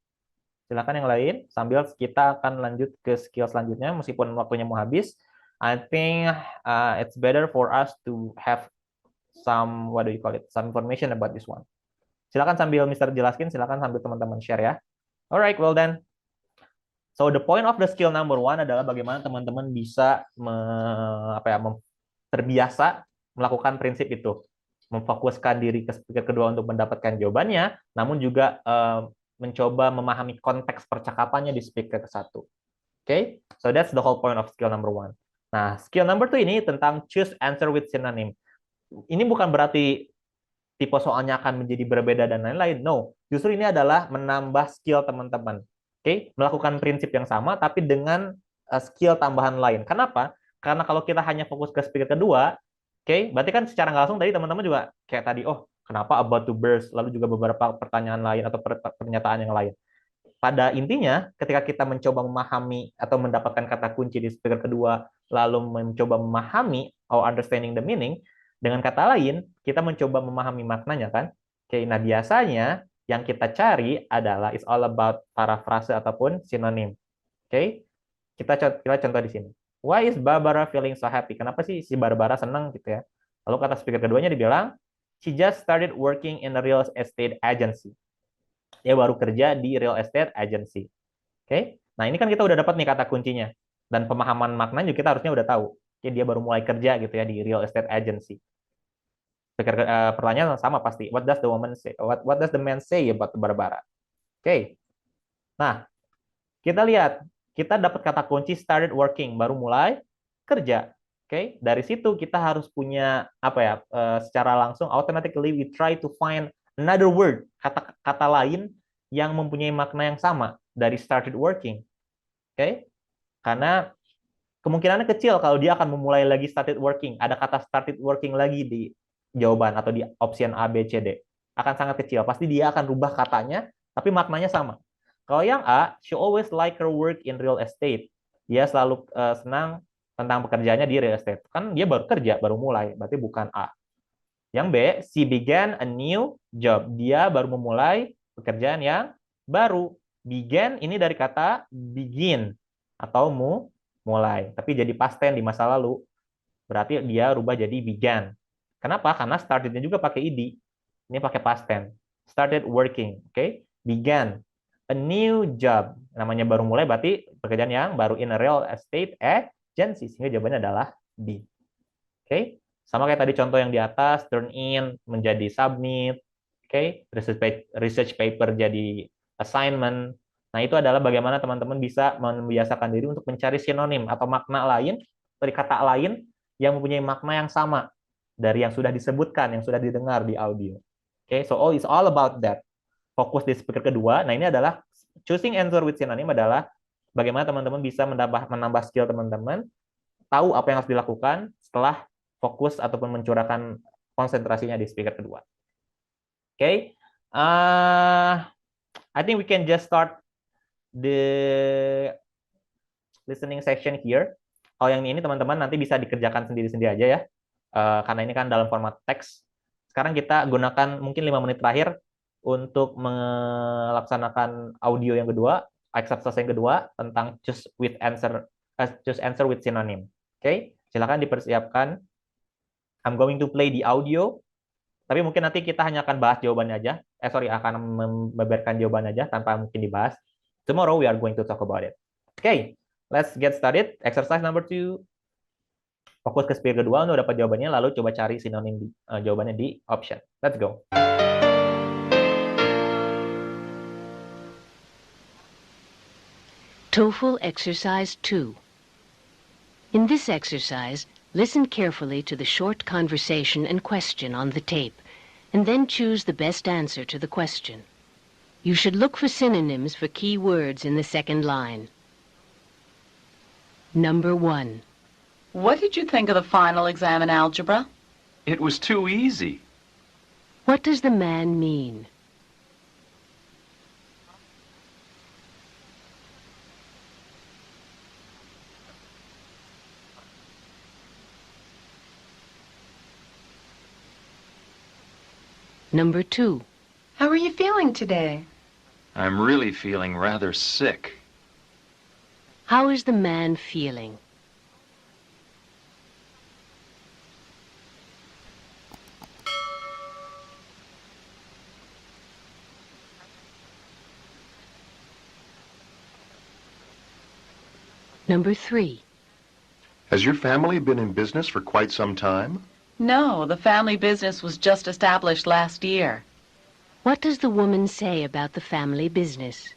Silakan yang lain, sambil kita akan lanjut ke skill selanjutnya, meskipun waktunya mau habis. I think it's better for us to have some, what do you call it, some information about this one. Silakan sambil Mister jelaskan, silakan sambil teman-teman share ya. Alright, well then. So the point of the skill number 1 adalah bagaimana teman-teman bisa terbiasa melakukan prinsip itu, memfokuskan diri ke speaker kedua untuk mendapatkan jawabannya, namun juga mencoba memahami konteks percakapannya di speaker ke-1. Okay, so that's the whole point of skill number 1. Nah, skill number 2 ini tentang choose answer with synonym. Ini bukan berarti tipe soalnya akan menjadi berbeda dan lain-lain. No, justru ini adalah menambah skill teman-teman. Oke, melakukan prinsip yang sama tapi dengan skill tambahan lain. Kenapa? Karena kalau kita hanya fokus ke speaker kedua, oke, berarti kan secara nggak langsung tadi teman-teman juga kayak tadi, oh, kenapa about to burst, lalu juga beberapa pertanyaan lain atau pernyataan yang lain. Pada intinya, ketika kita mencoba memahami atau mendapatkan kata kunci di speaker kedua, lalu mencoba memahami or understanding the meaning, dengan kata lain, kita mencoba memahami maknanya kan. Oke, nah biasanya yang kita cari adalah it's all about parafrase ataupun sinonim. Oke, kita contoh di sini. Why is Barbara feeling so happy? Kenapa sih si Barbara senang gitu ya? Lalu kata speaker keduanya dibilang, she just started working in a real estate agency. Dia baru kerja di real estate agency. Oke? Nah, ini kan kita udah dapat nih kata kuncinya. Dan pemahaman maknanya juga kita harusnya udah tahu. Oke, dia baru mulai kerja gitu ya di real estate agency. Pertanyaan sama pasti. What does the woman say? What does the man say about Barbara? Oke. Nah, kita lihat. Kita dapat kata kunci started working, baru mulai kerja. Oke, dari situ kita harus punya apa ya? Secara langsung automatically we try to find another word, kata-kata lain yang mempunyai makna yang sama dari started working. Oke? Karena kemungkinannya kecil kalau dia akan memulai lagi started working. Ada kata started working lagi di jawaban atau di option A, B, C, D. Akan sangat kecil. Pasti dia akan rubah katanya, tapi maknanya sama. Kalau yang A, she always like her work in real estate. Dia selalu senang tentang pekerjaannya di real estate. Kan dia baru kerja, baru mulai. Berarti bukan A. Yang B, she began a new job. Dia baru memulai pekerjaan yang baru. Began ini dari kata begin atau mulai. Tapi jadi past tense di masa lalu. Berarti dia rubah jadi began. Kenapa? Karena started-nya juga pakai id. Ini pakai past tense. Started working. Oke? Began a new job. Namanya baru mulai berarti pekerjaan yang baru in a real estate agency. Sehingga jawabannya adalah B. Oke? Sama kayak tadi contoh yang di atas, turn in menjadi submit. Oke? Research paper jadi assignment. Nah, itu adalah bagaimana teman-teman bisa membiasakan diri untuk mencari sinonim atau makna lain dari kata lain yang mempunyai makna yang sama dari yang sudah disebutkan, yang sudah didengar di audio. Oke, so it's all about that. Fokus di speaker kedua. Nah, ini adalah choosing answer with synonym adalah bagaimana teman-teman bisa menambah skill teman-teman, tahu apa yang harus dilakukan setelah fokus ataupun mencurahkan konsentrasinya di speaker kedua. Oke, I think we can just start the listening section here. Kalau yang ini teman-teman nanti bisa dikerjakan sendiri-sendiri aja ya, karena ini kan dalam format teks. Sekarang kita gunakan mungkin 5 menit terakhir untuk melaksanakan audio yang kedua, exercise yang kedua tentang choose answer with synonym. Oke, silakan dipersiapkan. I'm going to play the audio, tapi mungkin nanti kita hanya akan bahas jawabannya aja. Akan membeberkan jawabannya aja tanpa mungkin dibahas. Tomorrow we are going to talk about it. Okay, let's get started. Exercise number 2. Fokus ke speaker kedua untuk dapat jawabannya, lalu coba cari sinonim jawabannya di option. Let's go. TOEFL Exercise 2. In this exercise, listen carefully to the short conversation and question on the tape, and then choose the best answer to the question. You should look for synonyms for key words in the second line. Number 1. What did you think of the final exam in algebra? It was too easy. What does the man mean? Number 2. How are you feeling today? I'm really feeling rather sick. How is the man feeling? Number 3. Has your family been in business for quite some time? No, the family business was just established last year. What does the woman say about the family business?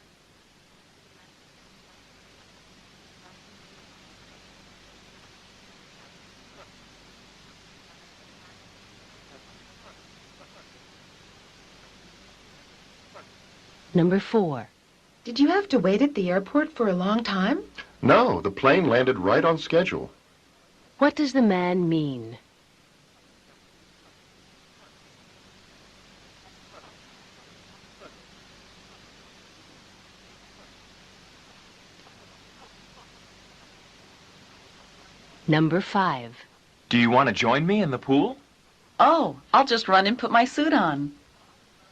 Number 4. Did you have to wait at the airport for a long time? No, the plane landed right on schedule. What does the man mean? Number 5. Do you want to join me in the pool? Oh, I'll just run and put my suit on.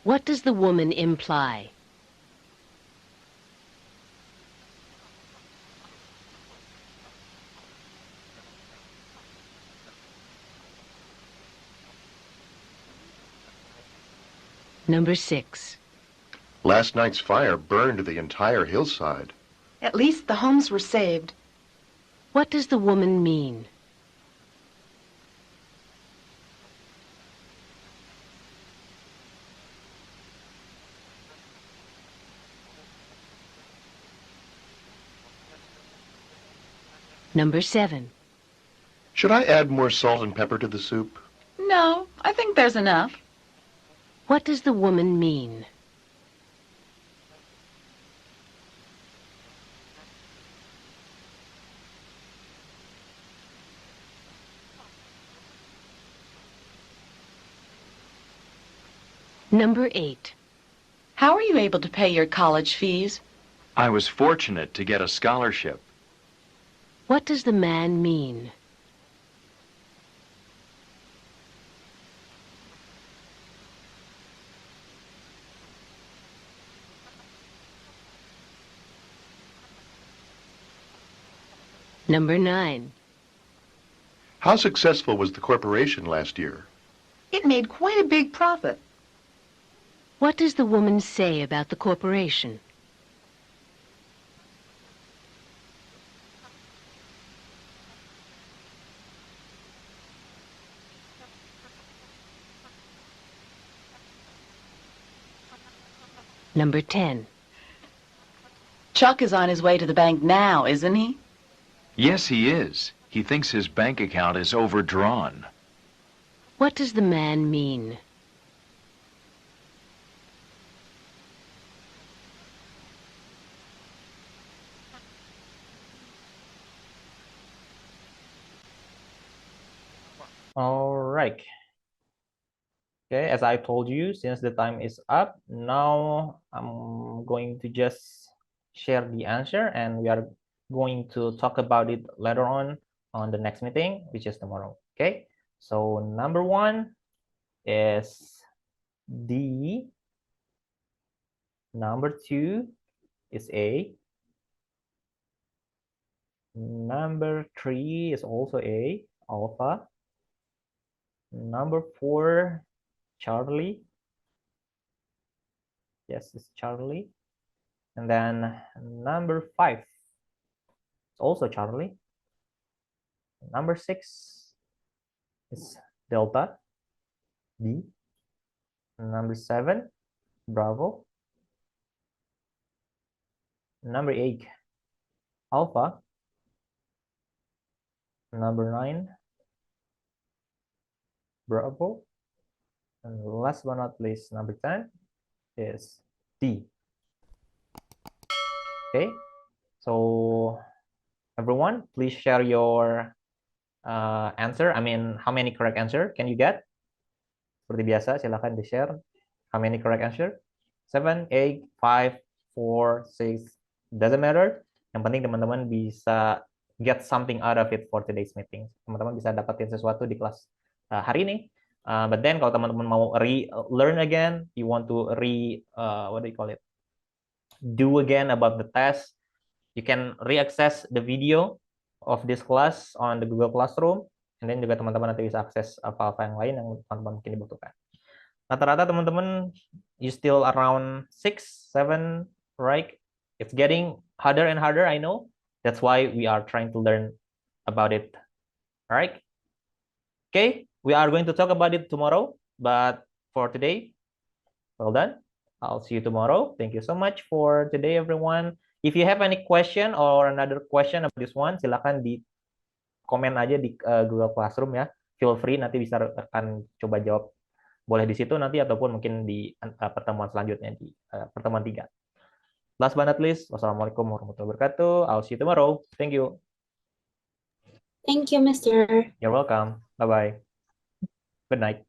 What does the woman imply? Number 6. Last night's fire burned the entire hillside. At least the homes were saved. What does the woman mean? Number 7. Should I add more salt and pepper to the soup? No, I think there's enough. What does the woman mean? Number 8. How are you able to pay your college fees? I was fortunate to get a scholarship. What does the man mean? Number 9. How successful was the corporation last year? It made quite a big profit. What does the woman say about the corporation? Number 10. Chuck is on his way to the bank now, isn't he? Yes, he is. He thinks his bank account is overdrawn. What does the man mean? All right. Okay, as I told you, since the time is up, now I'm going to just share the answer and we are going to talk about it later on the next meeting, which is tomorrow. Okay, so number 1 is D. Number 2 is A. Number 3 is also A, alpha. Number 4, Charlie. Yes, it's Charlie. And then number 5 is also Charlie. Number 6 is Delta, D. Number 7, Bravo. Number 8, Alpha. Number 9, Bravo. And last but not least, number 10 is D. Okay, so everyone, please share your answer. I mean, how many correct answer can you get? Seperti biasa, silakan di-share. How many correct answer? 7, 8, 5, 4, 6, doesn't matter. Yang penting teman-teman bisa get something out of it for today's meeting. Teman-teman bisa dapatin sesuatu di kelas hari ini. But then kalau teman-teman mau learn again, you want to what do you call it? Do again about the test, you can reaccess the video of this class on the Google Classroom, and then juga teman-teman nanti bisa akses apa-apa yang lain yang teman-teman mungkin dibutuhkan. Rata-rata teman-teman you still around 6, 7, right? It's getting harder and harder, I know. That's why we are trying to learn about it. All right? Okay, we are going to talk about it tomorrow, but for today, well done. I'll see you tomorrow. Thank you so much for today, everyone. If you have any question or another question about this one, silakan di komen aja di Google Classroom ya. Feel free, nanti bisa akan coba jawab. Boleh di situ nanti ataupun mungkin di pertemuan selanjutnya di pertemuan 3. Last but not least, wassalamualaikum warahmatullahi wabarakatuh. I'll see you tomorrow. Thank you. Thank you, Mr. You're welcome. Bye-bye. Good night.